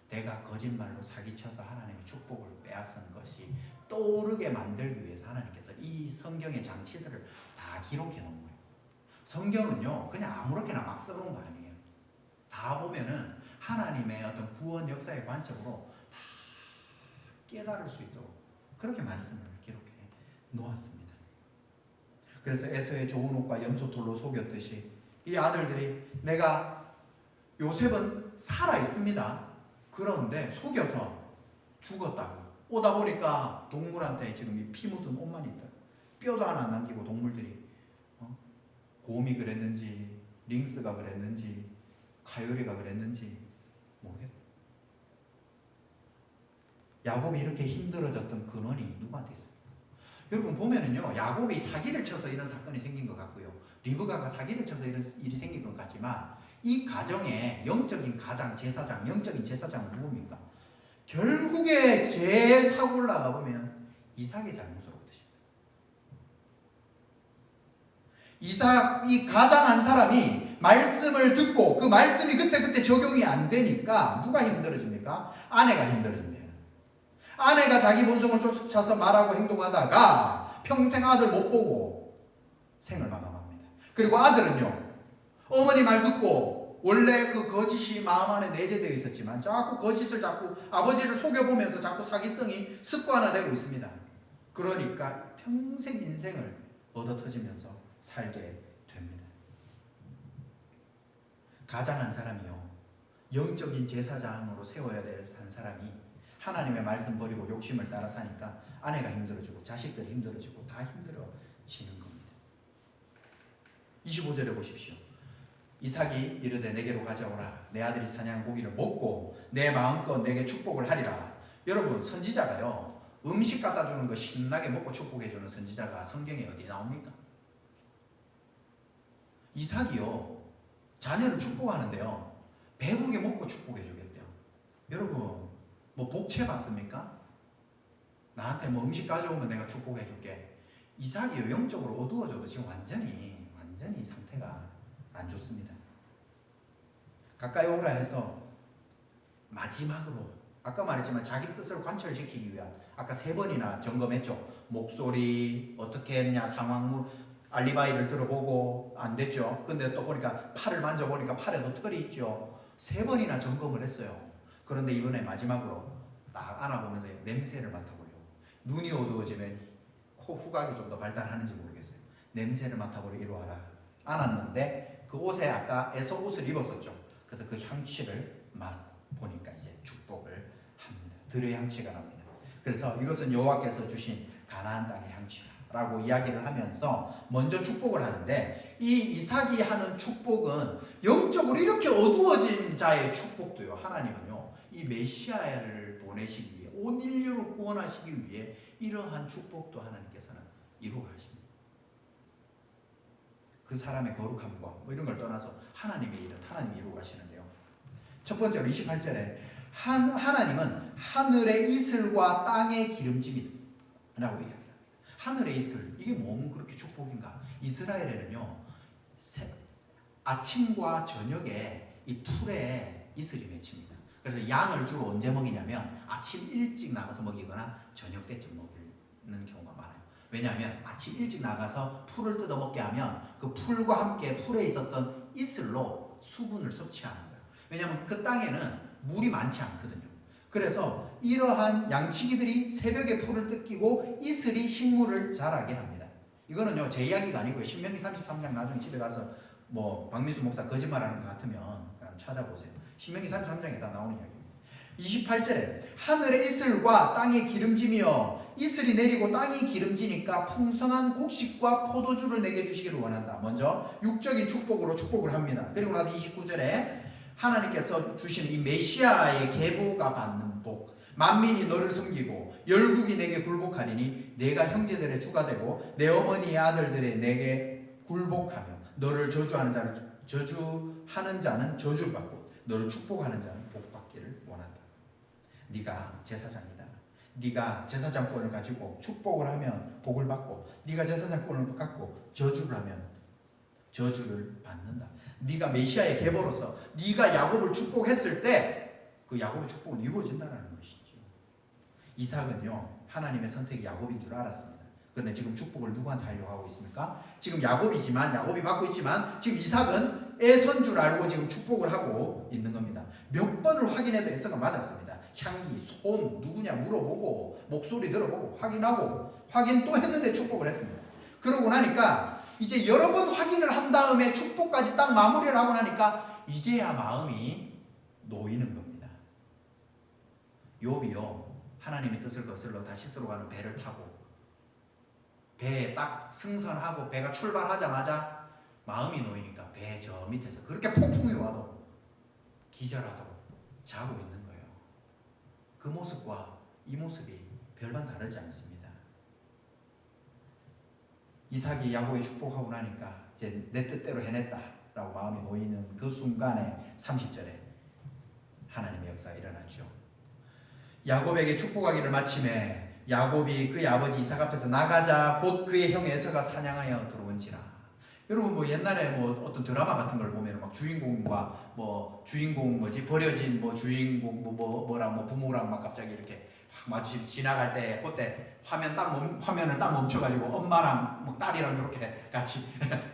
Speaker 1: 내가 거짓말로 사기쳐서 하나님의 축복을 빼앗은 것이 떠오르게 만들기 위해서 하나님께서 이 성경의 장치들을 다 기록해 놓은 거예요. 성경은요 그냥 아무렇게나 막 써놓은 거 아니에요. 다 보면은 하나님의 어떤 구원 역사의 관점으로 다 깨달을 수 있도록 그렇게 말씀을 기록해 놓았습니다. 그래서 에서의 좋은 옷과 염소털로 속였듯이 이 아들들이 내가 요셉은 살아 있습니다. 그런데 속여서 죽었다고. 오다 보니까 동물한테 지금 이 피 묻은 옷만 있다. 뼈도 하나 안 남기고 동물들이 곰이 그랬는지 링스가 그랬는지 가요리가 그랬는지 모르겠다. 야곱이 이렇게 힘들어졌던 근원이 누구한테 있습니까? 여러분 보면은요 야곱이 사기를 쳐서 이런 사건이 생긴 것 같고요. 리브가가 사기를 쳐서 이런 일이 생긴 것 같지만 이 가정의 영적인 가장 제사장, 영적인 제사장은 누굽니까? 결국에 제일 타고 올라가 보면 이삭의 잘못으로 것입니다. 이삭 이 가장한 사람이 말씀을 듣고 그 말씀이 그때 적용이 안 되니까 누가 힘들어집니까? 아내가 힘들어집니다. 아내가 자기 본성을 쫓아서 말하고 행동하다가 평생 아들 못 보고 생을 마감합니다. 그리고 아들은요 어머니 말 듣고 원래 그 거짓이 마음 안에 내재되어 있었지만 자꾸 거짓을 자꾸 아버지를 속여보면서 자꾸 사기성이 습관화되고 있습니다. 그러니까 평생 인생을 얻어터지면서 살게 됩니다. 가장한 사람이요 영적인 제사장으로 세워야 될 한 사람이 하나님의 말씀 버리고 욕심을 따라 사니까 아내가 힘들어지고 자식들이 힘들어지고 다 힘들어지는 겁니다. 25절에 보십시오. 이삭이 이르되 내게로 가져오라. 내 아들이 사냥한 고기를 먹고 내 마음껏 내게 축복을 하리라. 여러분 선지자가요 음식 갖다 주는 거 신나게 먹고 축복해 주는 선지자가 성경에 어디 나옵니까? 이삭이요 자녀를 축복하는데요 배부르게 먹고 축복해 주겠대요. 여러분 뭐 복채 받습니까? 나한테 뭐 음식 가져오면 내가 축복해 줄게. 이삭이요 영적으로 어두워져도 지금 완전히 상태가 안 좋습니다. 가까이 오라 해서 마지막으로 아까 말했지만 자기 뜻을 관철시키기 위한 아까 3번이나 점검했죠. 목소리 어떻게 했냐 상황 알리바이를 들어보고 안 됐죠. 근데 또 보니까 팔을 만져보니까 팔에도 털이 있죠. 3번이나 점검을 했어요. 그런데 이번에 마지막으로 딱 안아보면서 냄새를 맡아보려고. 눈이 어두워지면 코 후각이 좀 더 발달하는지 모르겠어요. 냄새를 맡아보려 이리 와라. 안았는데 그 옷에 아까 에서 옷을 입었었죠. 그래서 그 향취를 맡보니까 이제 축복을 합니다. 들의 향취가 납니다. 그래서 이것은 여호와께서 주신 가나안 땅의 향취라고 이야기를 하면서 먼저 축복을 하는데 이 이삭이 하는 축복은 영적으로 이렇게 어두워진 자의 축복도요. 하나님은요. 이 메시아를 보내시기 위해 온 인류를 구원하시기 위해 이러한 축복도 하나님께서는 이루어 가십니다. 그 사람의 거룩함과 뭐 이런 걸 떠나서 하나님의 일은 하나님이 이루어 가시는데요. 첫 번째로 28절에 하나님은 하늘의 이슬과 땅의 기름짐이라고 이야기합니다. 하늘의 이슬 이게 뭔 그렇게 축복인가? 이스라엘에는요 아침과 저녁에 이 풀에 이슬이 맺힙니다. 그래서 양을 주로 언제 먹이냐면 아침 일찍 나가서 먹이거나 저녁 때쯤 먹이는 경우가 많아요. 왜냐하면 아침 일찍 나가서 풀을 뜯어먹게 하면 그 풀과 함께 풀에 있었던 이슬로 수분을 섭취하는 거예요. 왜냐하면 그 땅에는 물이 많지 않거든요. 그래서 이러한 양치기들이 새벽에 풀을 뜯기고 이슬이 식물을 자라게 합니다. 이거는요 제 이야기가 아니고요. 신명기 33장 나중에 집에 가서 뭐 박민수 목사 거짓말하는 것 같으면 찾아보세요. 신명기 33장에 다 나오는 이야기입니다. 28절에 하늘의 이슬과 땅의 기름짐이여 이슬이 내리고 땅이 기름지니까 풍성한 곡식과 포도주를 내게 주시기를 원한다. 먼저 육적인 축복으로 축복을 합니다. 그리고 나서 29절에 하나님께서 주시는 이 메시아의 계보가 받는 복, 만민이 너를 섬기고 열국이 내게 굴복하리니 내가 형제들의 주가 되고 내 어머니의 아들들의 내게 굴복하며 너를 저주하는 자는 저주를 받고 너를 축복하는 자는 복 받기를 원한다. 네가 제사장이다. 네가 제사장권을 가지고 축복을 하면 복을 받고 네가 제사장권을 갖고 저주를 하면 저주를 받는다. 네가 메시아의 계보로서 네가 야곱을 축복했을 때 그 야곱의 축복은 이루어진다는 것이죠. 이삭은요 하나님의 선택이 야곱인 줄 알았습니다. 그런데 지금 축복을 누구한테 하려고 하고 있습니까? 지금 야곱이 받고 있지만 지금 이삭은 에서인 줄 알고 지금 축복을 하고 있는 겁니다. 몇 번을 확인해도 에서가 맞았습니다. 향기, 손, 누구냐 물어보고 목소리 들어보고 확인 또 했는데 축복을 했습니다. 그러고 나니까 이제 여러 번 확인을 한 다음에 축복까지 딱 마무리를 하고 나니까 이제야 마음이 놓이는 겁니다. 욥이요 하나님의 뜻을 거슬러 다시스로 가는 배를 타고 배에 딱 승선하고 배가 출발하자마자 마음이 놓이니까 배 저 밑에서 그렇게 폭풍이 와도 기절하도록 자고 있는 거예요. 그 모습과 이 모습이 별반 다르지 않습니다. 이삭이 야곱의 축복하고 나니까 이제 내 뜻대로 해냈다라고 마음이 놓이는 그 순간에 30절에 하나님의 역사가 일어나죠. 야곱에게 축복하기를 마침에 야곱이 그의 아버지 이삭 앞에서 나가자 곧 그의 형 에서가 사냥하여 들어온지라. 여러분 뭐 옛날에 뭐 어떤 드라마 같은 걸 보면 막 주인공과 버려진 주인공 뭐랑 부모랑 막 갑자기 이렇게 마주치 지나갈 때 그때 화면을 딱 멈춰가지고 엄마랑 뭐 딸이랑 이렇게 같이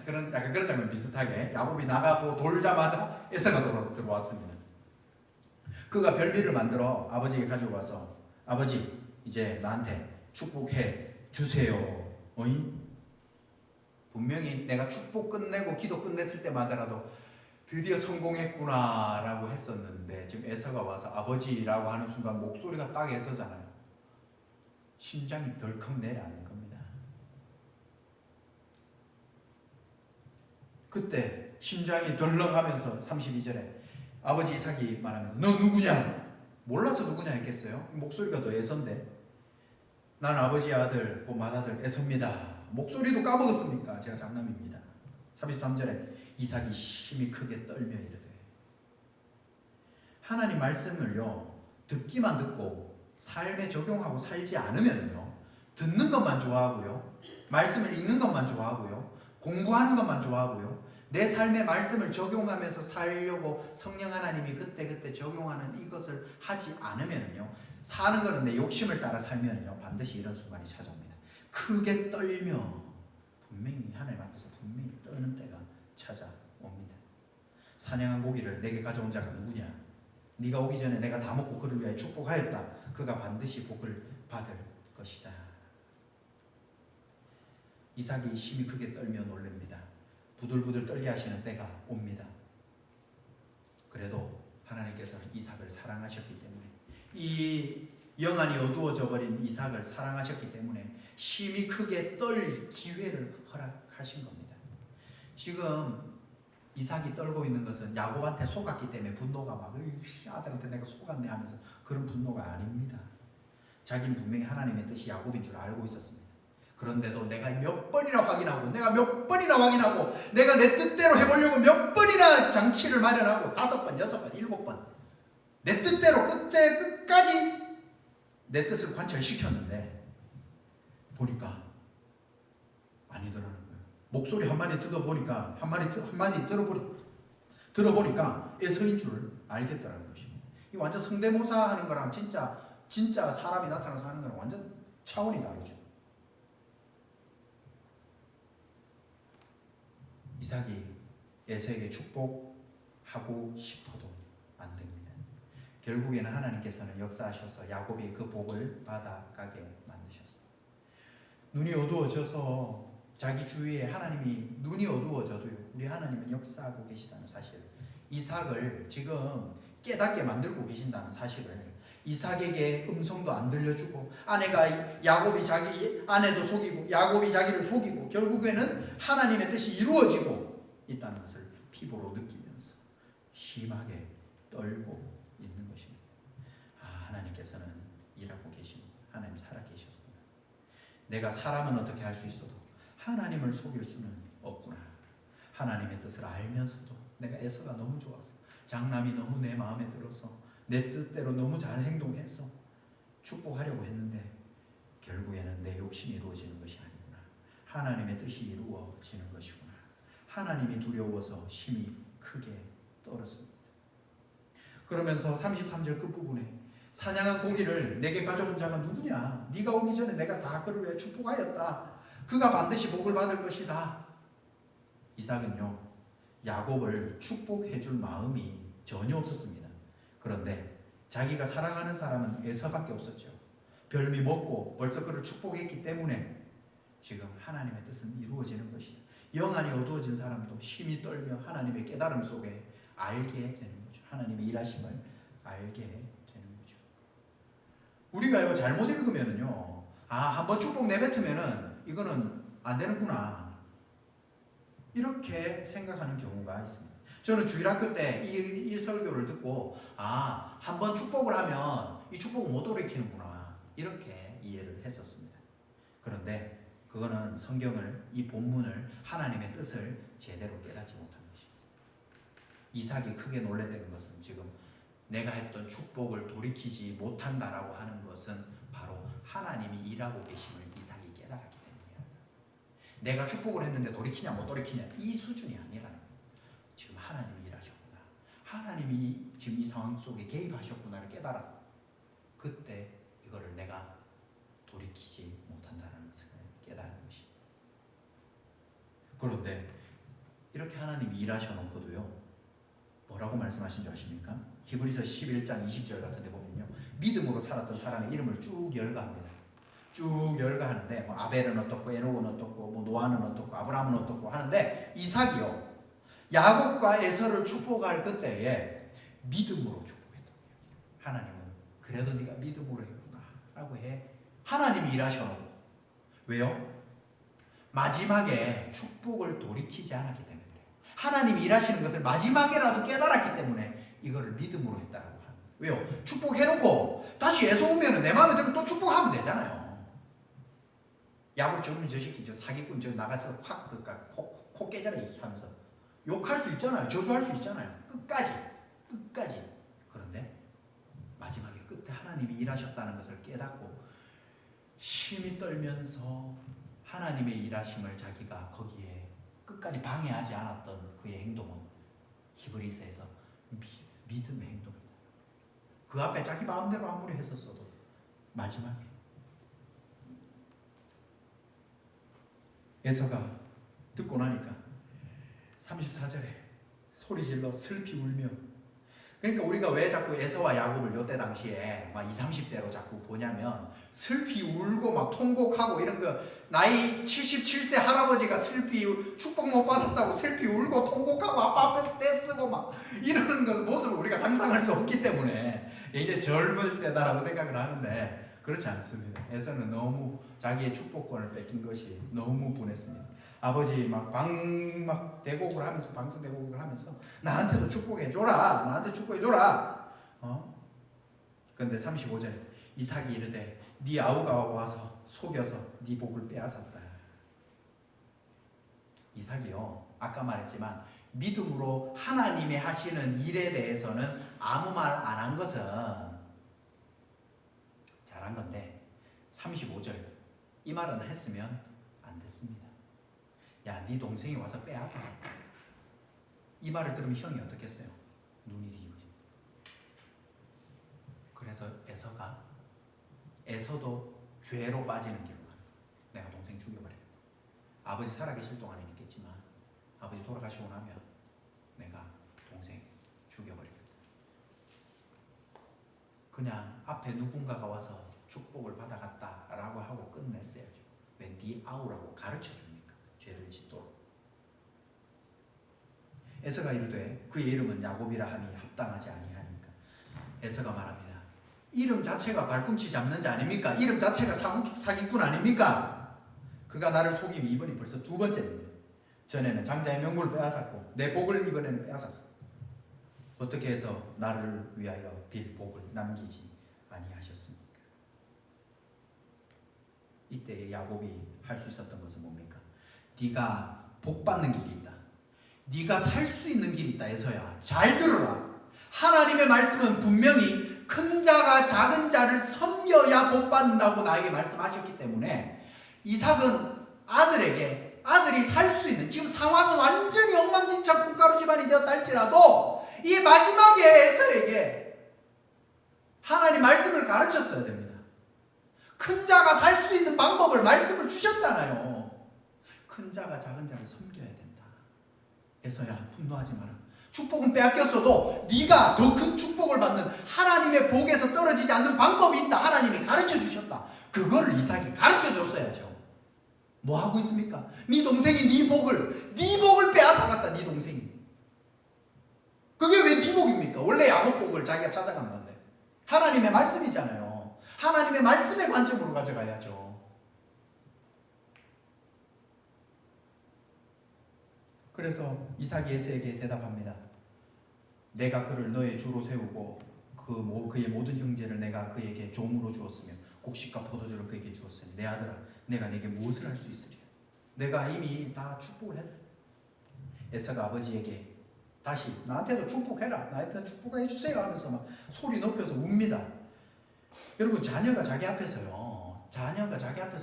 Speaker 1: 그런 약간 그런 장면 비슷하게 야곱이 나가고 돌자마자 에서가 들어왔습니다. 그가 별미를 만들어 아버지에게 가지고 와서 아버지 이제 나한테 축복해 주세요. 어이? 분명히 내가 축복 끝내고 기도 끝냈을 때마다라도 드디어 성공했구나 라고 했었는데 지금 에서가 와서 아버지라고 하는 순간 목소리가 딱 에서잖아요. 심장이 덜컥 내려앉는 겁니다. 그때 심장이 덜렁하면서 32절에 아버지 이삭이 말하면서 너 누구냐? 몰라서 누구냐 했겠어요? 목소리가 더 에서인데 난 아버지의 아들 곧 맏아들 에서입니다. 목소리도 까먹었습니까? 제가 장남입니다. 33절에 이삭이 심히 크게 떨며 이르되 하나님 말씀을요 듣기만 듣고 삶에 적용하고 살지 않으면요 듣는 것만 좋아하고요 말씀을 읽는 것만 좋아하고요 공부하는 것만 좋아하고요 내 삶의 말씀을 적용하면서 살려고 성령 하나님이 그때그때 적용하는 이것을 하지 않으면요 사는 것은 내 욕심을 따라 살면요 반드시 이런 순간이 찾아옵니다. 크게 떨며 분명히 하나님 앞에서 분명히 떠는 때가 찾아옵니다. 사냥한 고기를 내게 가져온 자가 누구냐? 네가 오기 전에 내가 다 먹고 그를 위하여 축복하였다. 그가 반드시 복을 받을 것이다. 이삭이 심히 크게 떨며 놀랍니다. 부들부들 떨게 하시는 때가 옵니다. 그래도 하나님께서는 이삭을 사랑하셨기 때문에 이 영안이 어두워져 버린 이삭을 사랑하셨기 때문에 심히 크게 떨 기회를 허락하신 겁니다. 지금 이삭이 떨고 있는 것은 야곱한테 속았기 때문에 분노가 막 아들한테 내가 속았네 하면서 그런 분노가 아닙니다. 자기는 분명히 하나님의 뜻이 야곱인 줄 알고 있었습니다. 그런데도 내가 몇 번이나 확인하고 내가 내 뜻대로 해보려고 몇 번이나 장치를 마련하고 5번, 6번, 7번 내 뜻대로 끝까지 내 뜻을 관철시켰는데 보니까 아니더라는 거예요. 목소리 한마디 들어보니까 들어보니까 에서인 줄 알겠더라는 것입니다. 이 완전 성대모사 하는 거랑 진짜 사람이 나타나서 하는 거랑 완전 차원이 다르죠. 이삭이 에서에게 축복하고 싶어도 안 됩니다. 결국에는 하나님께서는 역사하셔서 야곱이 그 복을 받아가게 만드셨어요. 눈이 어두워져서 자기 주위에 하나님이 눈이 어두워져도요 우리 하나님은 역사하고 계시다는 사실, 이삭을 지금 깨닫게 만들고 계신다는 사실을, 이삭에게 음성도 안 들려주고 아내가 야곱이 자기 아내도 속이고 야곱이 자기를 속이고 결국에는 하나님의 뜻이 이루어지고 있다는 것을 피부로 느끼면서 심하게 떨고 있는 것입니다. 하나님께서는 일하고 계십니다. 하나님 살아 계셨구나. 내가 사람은 어떻게 할 수 있어도 하나님을 속일 수는 없구나. 하나님의 뜻을 알면서도 내가 에서가 너무 좋아서, 장남이 너무 내 마음에 들어서 내 뜻대로 너무 잘 행동해서 축복하려고 했는데 결국에는 내 욕심이 이루어지는 것이 아니구나. 하나님의 뜻이 이루어지는 것이구나. 하나님이 두려워서 심히 크게 떨었습니다. 그러면서 33절 끝부분에 사냥한 고기를 내게 가져온 자가 누구냐? 네가 오기 전에 내가 다 그를 위해 축복하였다. 그가 반드시 복을 받을 것이다. 이삭은요, 야곱을 축복해 줄 마음이 전혀 없었습니다. 그런데 자기가 사랑하는 사람은 에서밖에 없었죠. 별미 먹고 벌써 그를 축복했기 때문에 지금 하나님의 뜻은 이루어지는 것이다. 영안이 어두워진 사람도 심히 떨며 하나님의 깨달음 속에 알게 되는 거죠. 하나님의 일하심을 알게 되는 거죠. 우리가요, 잘못 읽으면은요, 한번 축복 내뱉으면은 이거는 안 되는구나, 이렇게 생각하는 경우가 있습니다. 저는 주일학교 때 이 설교를 듣고 한번 축복을 하면 이 축복을 못 돌이키는구나, 이렇게 이해를 했었습니다. 그런데 그거는 성경을, 이 본문을, 하나님의 뜻을 제대로 깨닫지 못한 것입니다. 이삭이 크게 놀랬던 것은 지금 내가 했던 축복을 돌이키지 못한다라고 하는 것은 바로 하나님이 일하고 계심을 이삭이 깨달았기 때문이야. 내가 축복을 했는데 돌이키냐 못 돌이키냐 이 수준이 아니라는 거예요. 지금 하나님이 일하셨구나, 하나님이 지금 이 상황 속에 개입하셨구나를 깨달았어. 그때 이거를 내가 돌이키지 못한다는 것을 깨달은 것입니다. 그런데 이렇게 하나님이 일하셔놓고도요, 뭐라고 말씀하신 줄 아십니까? 히브리서 11장 20절 같은 데 보면요, 믿음으로 살았던 사람의 이름을 쭉 열거합니다. 쭉 열거하는데 아벨은 어떻고 에녹은 어떻고 노아는 어떻고 아브라함은 어떻고 하는데, 이삭이요, 야곱과 에서를 축복할 그때에 믿음으로 축복했던 거예요. 하나님은 그래도 네가 믿음으로 했구나 라고 해 하나님이 일하셔놓고, 왜요? 마지막에 축복을 돌이키지 않았기 때문에 그래요. 하나님이 일하시는 것을 마지막에라도 깨달았기 때문에 이거를 믿음으로 했다라고 하는 거예요. 왜요? 축복해놓고 다시 에서 오면 내 마음에 들면 또 축복하면 되잖아요. 야곱 젊은 저 새끼, 저 사기꾼, 저 나가서 확 코 깨져라 하면서 욕할 수 있잖아요. 저주할 수 있잖아요. 끝까지. 그런데 마지막에 끝에 하나님이 일하셨다는 것을 깨닫고 심히 떨면서 하나님의 일하심을 자기가 거기에 끝까지 방해하지 않았던 그의 행동은 히브리서에서 믿음의 행동이다. 그 앞에 자기 마음대로 아무리 했었어도 마지막에 에서가 듣고 나니까 34절에 소리질러 슬피 울며, 그러니까 우리가 왜 자꾸 에서와 야곱을 요때 당시에 막 20, 30대로 자꾸 보냐면 슬피 울고 막 통곡하고 이런 거, 나이 77세 할아버지가 슬피 축복 못 받았다고 슬피 울고 통곡하고 아빠 앞에서 떼쓰고 막 이러는 것 모습을 우리가 상상할 수 없기 때문에 이제 젊을 때다라고 생각을 하는데, 그렇지 않습니다. 에서는 너무 자기의 축복권을 뺏긴 것이 너무 분했습니다. 아버지 막 대곡을 하면서, 방수 대곡을 하면서 나한테도 축복해줘라, 나한테 축복해줘라. 근데 35절에 이삭이 이르되 네 아우가 와서 속여서 네 복을 빼앗았다. 이삭이요, 아까 말했지만 믿음으로 하나님의 하시는 일에 대해서는 아무 말 안 한 것은 잘한 건데 35절 이 말은 했으면 안 됐습니다. 야, 네 동생이 와서 빼앗아. 이 말을 들으면 형이 어떻겠어요? 눈이 뒤집어져. 그래서 에서도 죄로 빠지는 길로 가는 거예요. 내가 동생 죽여버리겠다. 아버지 살아계실 동안은 있겠지만 아버지 돌아가시고 나면 내가 동생 죽여버리겠다. 그냥 앞에 누군가가 와서 축복을 받아갔다라고 하고 끝냈어야죠. 왜 네 아우라고 가르쳐줍니까? 죄를 짓도록. 에서가 이르되 그의 이름은 야곱이라 함이 합당하지 아니하니까. 에서가 말합니다. 이름 자체가 발꿈치 잡는 자 아닙니까? 이름 자체가 사기꾼 아닙니까? 그가 나를 속이면 이번이 벌써 두 번째입니다. 전에는 장자의 명분을 빼앗았고 내 복을 이번에는 빼앗았어. 어떻게 해서 나를 위하여 빌 복을 남기지 아니하셨습니까? 이때 야곱이 할 수 있었던 것은 뭡니까? 네가 복 받는 길이 있다. 네가 살 수 있는 길이 있다. 에서야 잘 들어라. 하나님의 말씀은 분명히 큰 자가 작은 자를 섬겨야 복 받는다고 나에게 말씀하셨기 때문에 이삭은 아들이 살 수 있는, 지금 상황은 완전히 엉망진창 콩가루 집안이 되었다 할지라도 이 마지막에 에서에게 하나님 말씀을 가르쳤어야 됩니다. 큰 자가 살 수 있는 방법을 말씀을 주셨잖아요. 큰 자가 작은 자를 섬겨야 된다. 에서야 분노하지 마라. 축복은 빼앗겼어도 네가 더 큰 축복을 받는 하나님의 복에서 떨어지지 않는 방법이 있다. 하나님이 가르쳐 주셨다. 그거를 이삭이 가르쳐 줬어야죠. 뭐 하고 있습니까? 네 동생이 네 복을 빼앗아갔다. 네 동생이. 그게 왜 네 복입니까? 원래 야곱 복을 자기가 찾아간 건데. 하나님의 말씀이잖아요. 하나님의 말씀의 관점으로 가져가야죠. 그래서 이삭이 에서에게 대답합니다. 내가 그를 너의 주로 세우고 그의 모든 형제를 내가 그에게 종으로 주었으며 곡식과 포도주를 그에게 주었으니 내 아들아 내가 내게 무엇을 할 수 있으랴. 내가 이미 다 축복을 했다. 에서가 아버지에게 다시 나한테도 축복해라. 나한테 축복해 주세요 하면서 막 소리 높여서 웁니다. 여러분 자녀가 자기 앞에서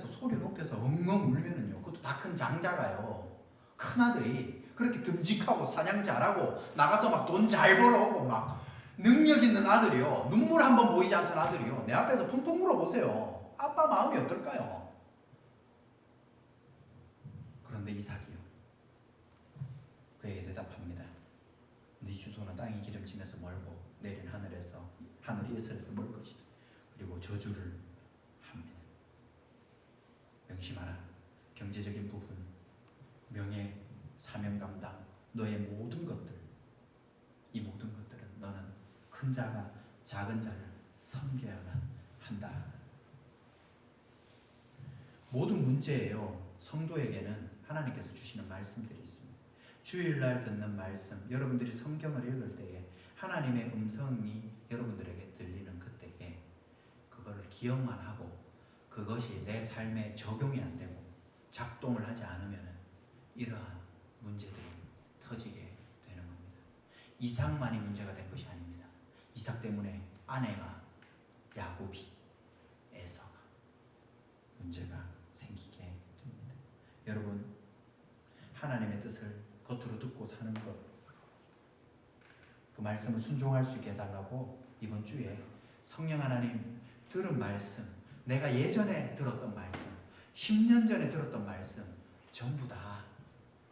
Speaker 1: 소리 높여서 엉엉 울면은요, 그것도 다 큰 장자가요, 큰 아들이 그렇게 듬직하고 사냥 잘하고 나가서 막 돈 잘 벌어오고 막 능력 있는 아들이요, 눈물 한 번 보이지 않던 아들이요, 내 앞에서 펑펑 울어보세요. 아빠 마음이 어떨까요? 그런데 이삭이요, 그에게 대답합니다. 네 주소는 땅이 기름짐에서 멀고 내린 하늘이 에서에서 멀 것이다. 그리고 저주를 합니다. 명심하라. 경제적인 부분, 명예, 사명 감당, 너의 모든 것들, 이 모든 것들은 너는 큰 자가 작은 자를 섬겨야만 한다. 모든 문제예요. 성도에게는 하나님께서 주시는 말씀들이 있습니다. 주일날 듣는 말씀, 여러분들이 성경을 읽을 때에 하나님의 음성이 여러분들에게 들리는 그때에 그거를 기억만 하고 그것이 내 삶에 적용이 안 되고 작동을 하지 않으면 이러한 문제들이 터지게 되는 겁니다. 이삭만이 문제가 된 것이 아닙니다. 이삭 때문에 아내가 야곱이, 에서가 문제가 생기게 됩니다. 여러분, 하나님의 뜻을 겉으로 듣고 사는 것, 그 말씀을 순종할 수 있게 해달라고 이번 주에 성령 하나님 들은 말씀, 내가 예전에 들었던 말씀, 10년 전에 들었던 말씀 전부 다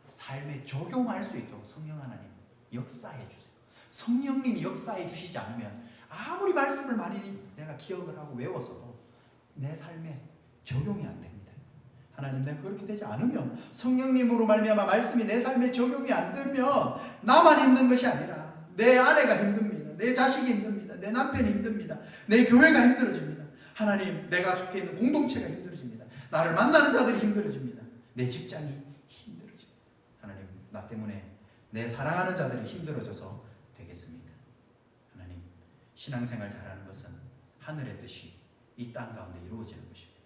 Speaker 1: 삶에 적용할 수 있도록 성령 하나님 역사해 주세요. 성령님이 역사해 주시지 않으면 아무리 말씀을 많이 내가 기억을 하고 외웠어도 내 삶에 적용이 안 됩니다. 하나님, 내가 그렇게 되지 않으면, 성령님으로 말미암아 말씀이 내 삶에 적용이 안 되면 나만 힘든 것이 아니라 내 아내가 힘듭니다. 내 자식이 힘듭니다. 내 남편이 힘듭니다. 내 교회가 힘들어집니다. 하나님, 내가 속해 있는 공동체가 힘들어집니다. 나를 만나는 자들이 힘들어집니다. 내 직장이 힘들어집니다. 하나님, 나 때문에 내 사랑하는 자들이 힘들어져서 되겠습니까? 하나님, 신앙생활 잘하는 것은 하늘의 뜻이 이 땅 가운데 이루어지는 것입니다.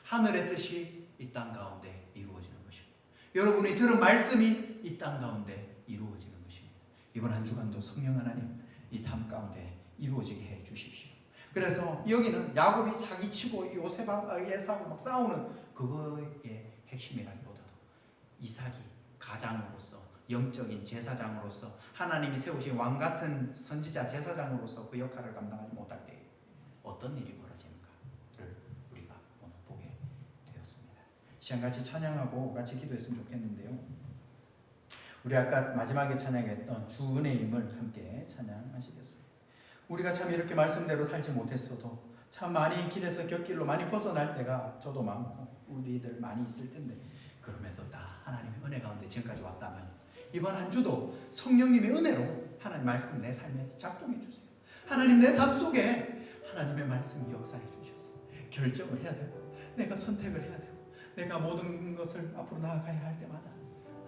Speaker 1: 하늘의 뜻이 이 땅 가운데 이루어지는 것입니다. 여러분이 들은 말씀이 이 땅 가운데 이루어지는 것입니다. 이번 한 주간도 성령 하나님 이 삶 가운데 이루어지게 해 주십시오. 그래서 여기는 야곱이 사기치고 에서하고 막 싸우는 그거의 핵심이라기보다도 이삭이 가장으로서, 영적인 제사장으로서, 하나님이 세우신 왕 같은 선지자 제사장으로서 그 역할을 감당하지 못할 때 어떤 일이 벌어지는가를 우리가 오늘 보게 되었습니다. 시간 같이 찬양하고 같이 기도했으면 좋겠는데요. 우리 아까 마지막에 찬양했던 주 은혜임을 함께 찬양하시겠습니다. 우리가 참 이렇게 말씀대로 살지 못했어도 참 많이 길에서 곁길로 많이 벗어날 때가 저도 많고 우리들 많이 있을 텐데, 그럼에도 다 하나님의 은혜 가운데 지금까지 왔다면 이번 한 주도 성령님의 은혜로 하나님 말씀 내 삶에 작동해 주세요. 하나님, 내 삶 속에 하나님의 말씀이 역사해 주셔서 결정을 해야 되고 내가 선택을 해야 되고 내가 모든 것을 앞으로 나아가야 할 때마다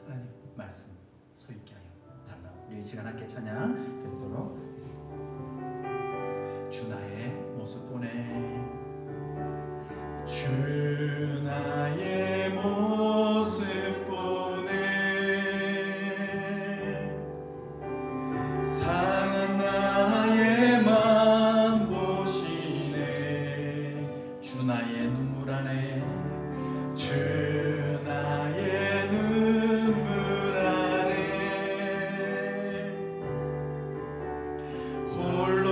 Speaker 1: 하나님 말씀 서 있게 하여 달라고 우리 이 시간 함께 찬양 드리도록 하겠습니다. 주 나의 모습 보네, 주 나의 모습 보네, 상한 나의 맘 보시네, 주 나의 눈물 안에, 주 나의 눈물 안에 홀로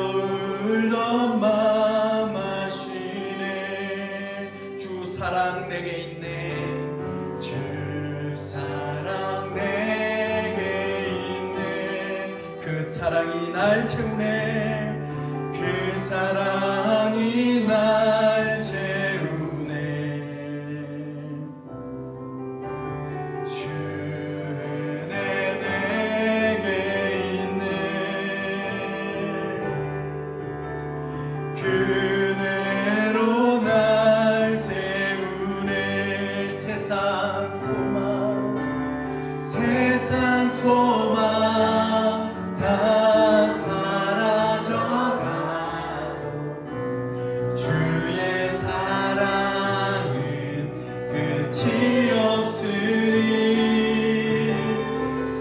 Speaker 1: 울던 맘 아시네, 주 사랑 내게 있네, 주 사랑 내게 있네, 그 사랑이 날 채우네, 그 사랑이 날 채우네, 주네 내게 있네, 그대로 날 세우네, 세상 소망 다 사라져가도 주의 사랑은 끝이 없으니,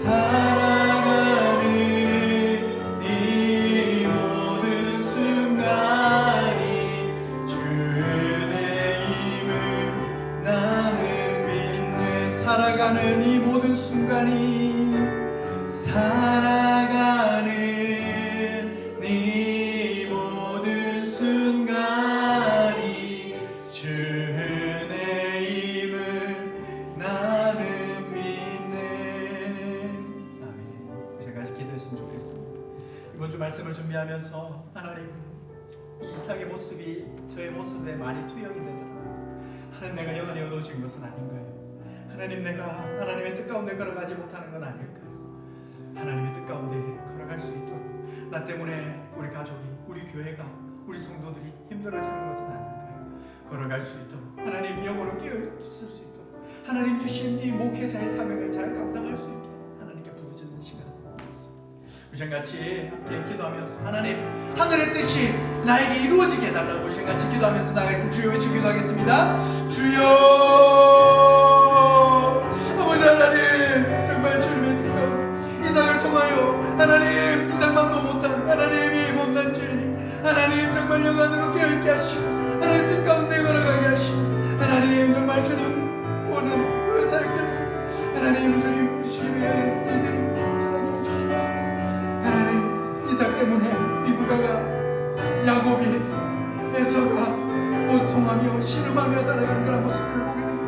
Speaker 1: 살아가는 이 모든 순간이 주의 힘을 나는 믿네, 살아가는 이 모든 순간이, 살아가는 이 모든 순간이 주의 힘을 나는 믿네. 아멘. 우리 같이 기도했으면 좋겠습니다. 이번 주 말씀을 준비하면서 하나님, 이 이삭의 모습이 저의 모습에 많이 투영이 되더라고요. 하나님, 내가 영원히 얻어진 것은 아닌가요? 하나님, 내가 하나님의 뜻 가운데 걸어가지 못하는 건 아닐까요? 하나님의 뜻 가운데 걸어갈 수 있도록, 나 때문에 우리 가족이, 우리 교회가, 우리 성도들이 힘들어지는 것은 아닐까요? 걸어갈 수 있도록, 하나님 영으로 깨어있을 수 있도록, 하나님 주신 이 목회자의 사명을 잘 감당할 수 있게 하나님께 부르짖는 시간이었습니다. 우리 같이 함께 기도하면서, 하나님, 하늘의 뜻이 나에게 이루어지게 해달라고 우리 같이 기도하면서 나가겠습니다. 주여 외치 기도하겠습니다. 주여, 아버지 하나님, 정말 주님의 뜻 가운데 이삭을 통하여 하나님, 이삭만도 못한 하나님이 못난 죄인이 하나님 정말 영안으로 깨어있게 하시고, 하나님 뜻 가운데 걸어가게 하시고, 하나님 정말 주님 오는 그 사역들, 하나님 주님 부시는 일들이 전하게 해주시옵소서. 하나님, 이삭 때문에 리브가가, 야곱이, 에서가 고통하며 신음하며 살아가는 그런 모습들을 보게 됩니다.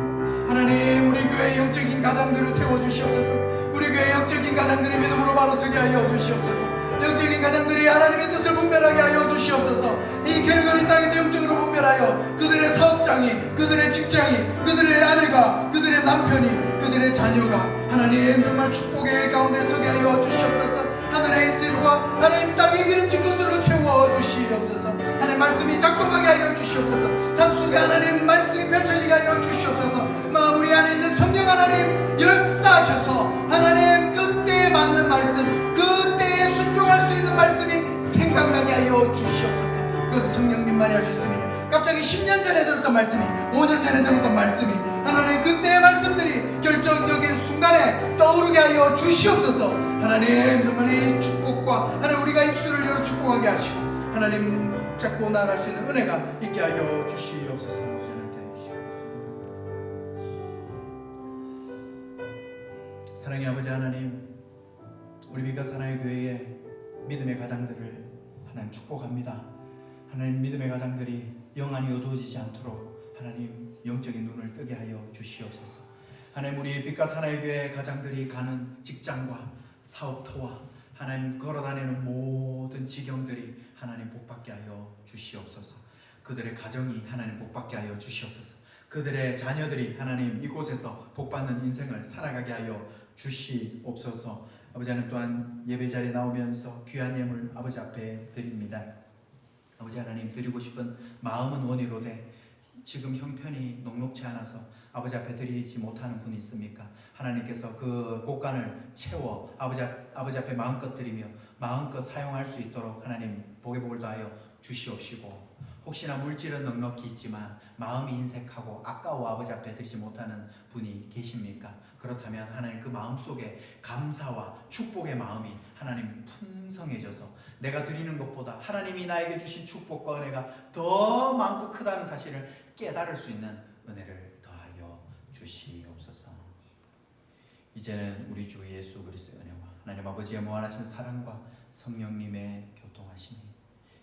Speaker 1: 하나님, 우리 교회의 영적인 가장들을 세워주시옵소서. 우리 교회의 영적인 가장들이 믿음으로 바로 서게 하여 주시옵소서. 영적인 가장들이 하나님의 뜻을 분별하게 하여 주시옵소서. 이 캘거리 땅에서 영적으로 분별하여 그들의 사업장이, 그들의 직장이, 그들의 아내가, 그들의 남편이, 그들의 자녀가 하나님 정말 축복의 가운데 서게 하여 주시옵소서. 하늘의 이슬과 하나님 땅의 기름진 것들로 채워주시옵소서. 하나님 말씀이 작동하게 하여 주시옵소서. 삶 속에 하나님 말씀이 펼쳐지게 하여 주시옵소서. 우리 안에 있는 성령 하나님 역사하셔서 하나님 그때에 맞는 말씀, 그때에 순종할 수 있는 말씀이 생각나게 하여 주시옵소서. 그것은 성령님만이 할 수 있습니다. 갑자기 10년 전에 들었던 말씀이, 5년 전에 들었던 말씀이 하나님 그때의 말씀들이 결정적인 순간에 떠오르게 하여 주시옵소서. 하나님 정말 이 축복과 하나님 우리가 입술을 열어 축복하게 하시고 하나님 잡고 나아갈 수 있는 은혜가 있게 하여 주시옵소서. 사랑의 아버지 하나님, 우리 빛과 사랑의 교회의 믿음의 가장들을 하나님 축복합니다. 하나님, 믿음의 가장들이 영안이 어두워지지 않도록 하나님 영적인 눈을 뜨게 하여 주시옵소서. 하나님, 우리 빛과 사랑의 교회 가장들이 가는 직장과 사업터와 하나님 걸어다니는 모든 지경들이 하나님 복받게 하여 주시옵소서. 그들의 가정이 하나님 복받게 하여 주시옵소서. 그들의 자녀들이 하나님 이곳에서 복받는 인생을 살아가게 하여 주시옵소서. 아버지 하나님, 또한 예배 자리에 나오면서 귀한 예물 아버지 앞에 드립니다. 아버지 하나님, 드리고 싶은 마음은 원이로되 지금 형편이 녹록지 않아서 아버지 앞에 드리지 못하는 분이 있습니까? 하나님께서 그 곳간을 채워 아버지 앞에 마음껏 드리며 마음껏 사용할 수 있도록 하나님 복의 복을 더하여 주시옵시고, 혹시나 물질은 넉넉히 있지만 마음이 인색하고 아까워 아버지 앞에 드리지 못하는 분이 계십니까? 그렇다면 하나님 그 마음속에 감사와 축복의 마음이 하나님 풍성해져서 내가 드리는 것보다 하나님이 나에게 주신 축복과 은혜가 더 많고 크다는 사실을 깨달을 수 있는 은혜를 더하여 주시옵소서. 이제는 우리 주 예수 그리스도의 은혜와 하나님 아버지의 무한하신 사랑과 성령님의 교통하심이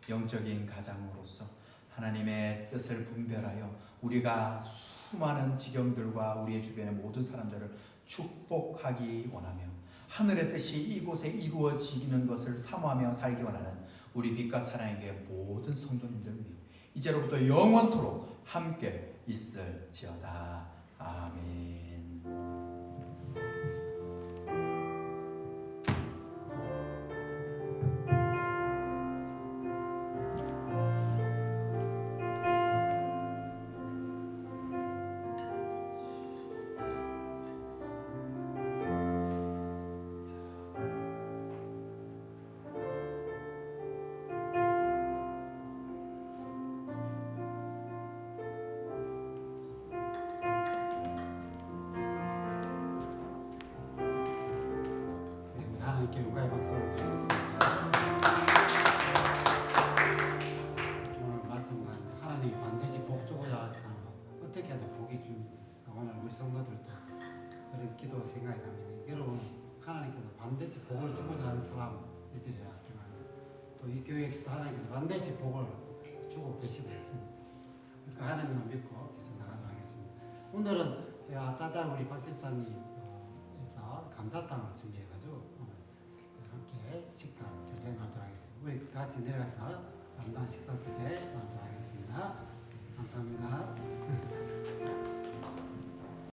Speaker 1: 영적인 가장으로서 하나님의 뜻을 분별하여 우리가 수많은 지경들과 우리의 주변의 모든 사람들을 축복하기 원하며 하늘의 뜻이 이곳에 이루어지는 것을 사모하며 살기 원하는 우리 빛과 사랑의 교회 모든 성도님들 위해 이제로부터 영원토록 함께 있을지어다. 아멘.
Speaker 3: 하나님께 영광의 박수를 드리겠습니다. 오늘 말씀과 하나님이 반드시 복 주고자 하는 사람은 어떻게 해도 복이 줍니다. 오늘 우리 성도들도 그런 기도 생각이 납니다. 여러분, 하나님께서 반드시 복을 주고자 하는 사람들이라 생각합니다. 또 이 교회에서도 하나님께서 반드시 복을 주고 계시고 있습니다. 그러니까 하나님만 믿고 계속 나가도록 하겠습니다. 오늘은 제가 아사달 우리 박 집사님에서 감자탕을 준비해가지고 함께 식탁 교제 나누도록 하겠습니다. 우리 다 같이 내려가서 아름다운 식탁 교제 나누도록 하겠습니다. 감사합니다.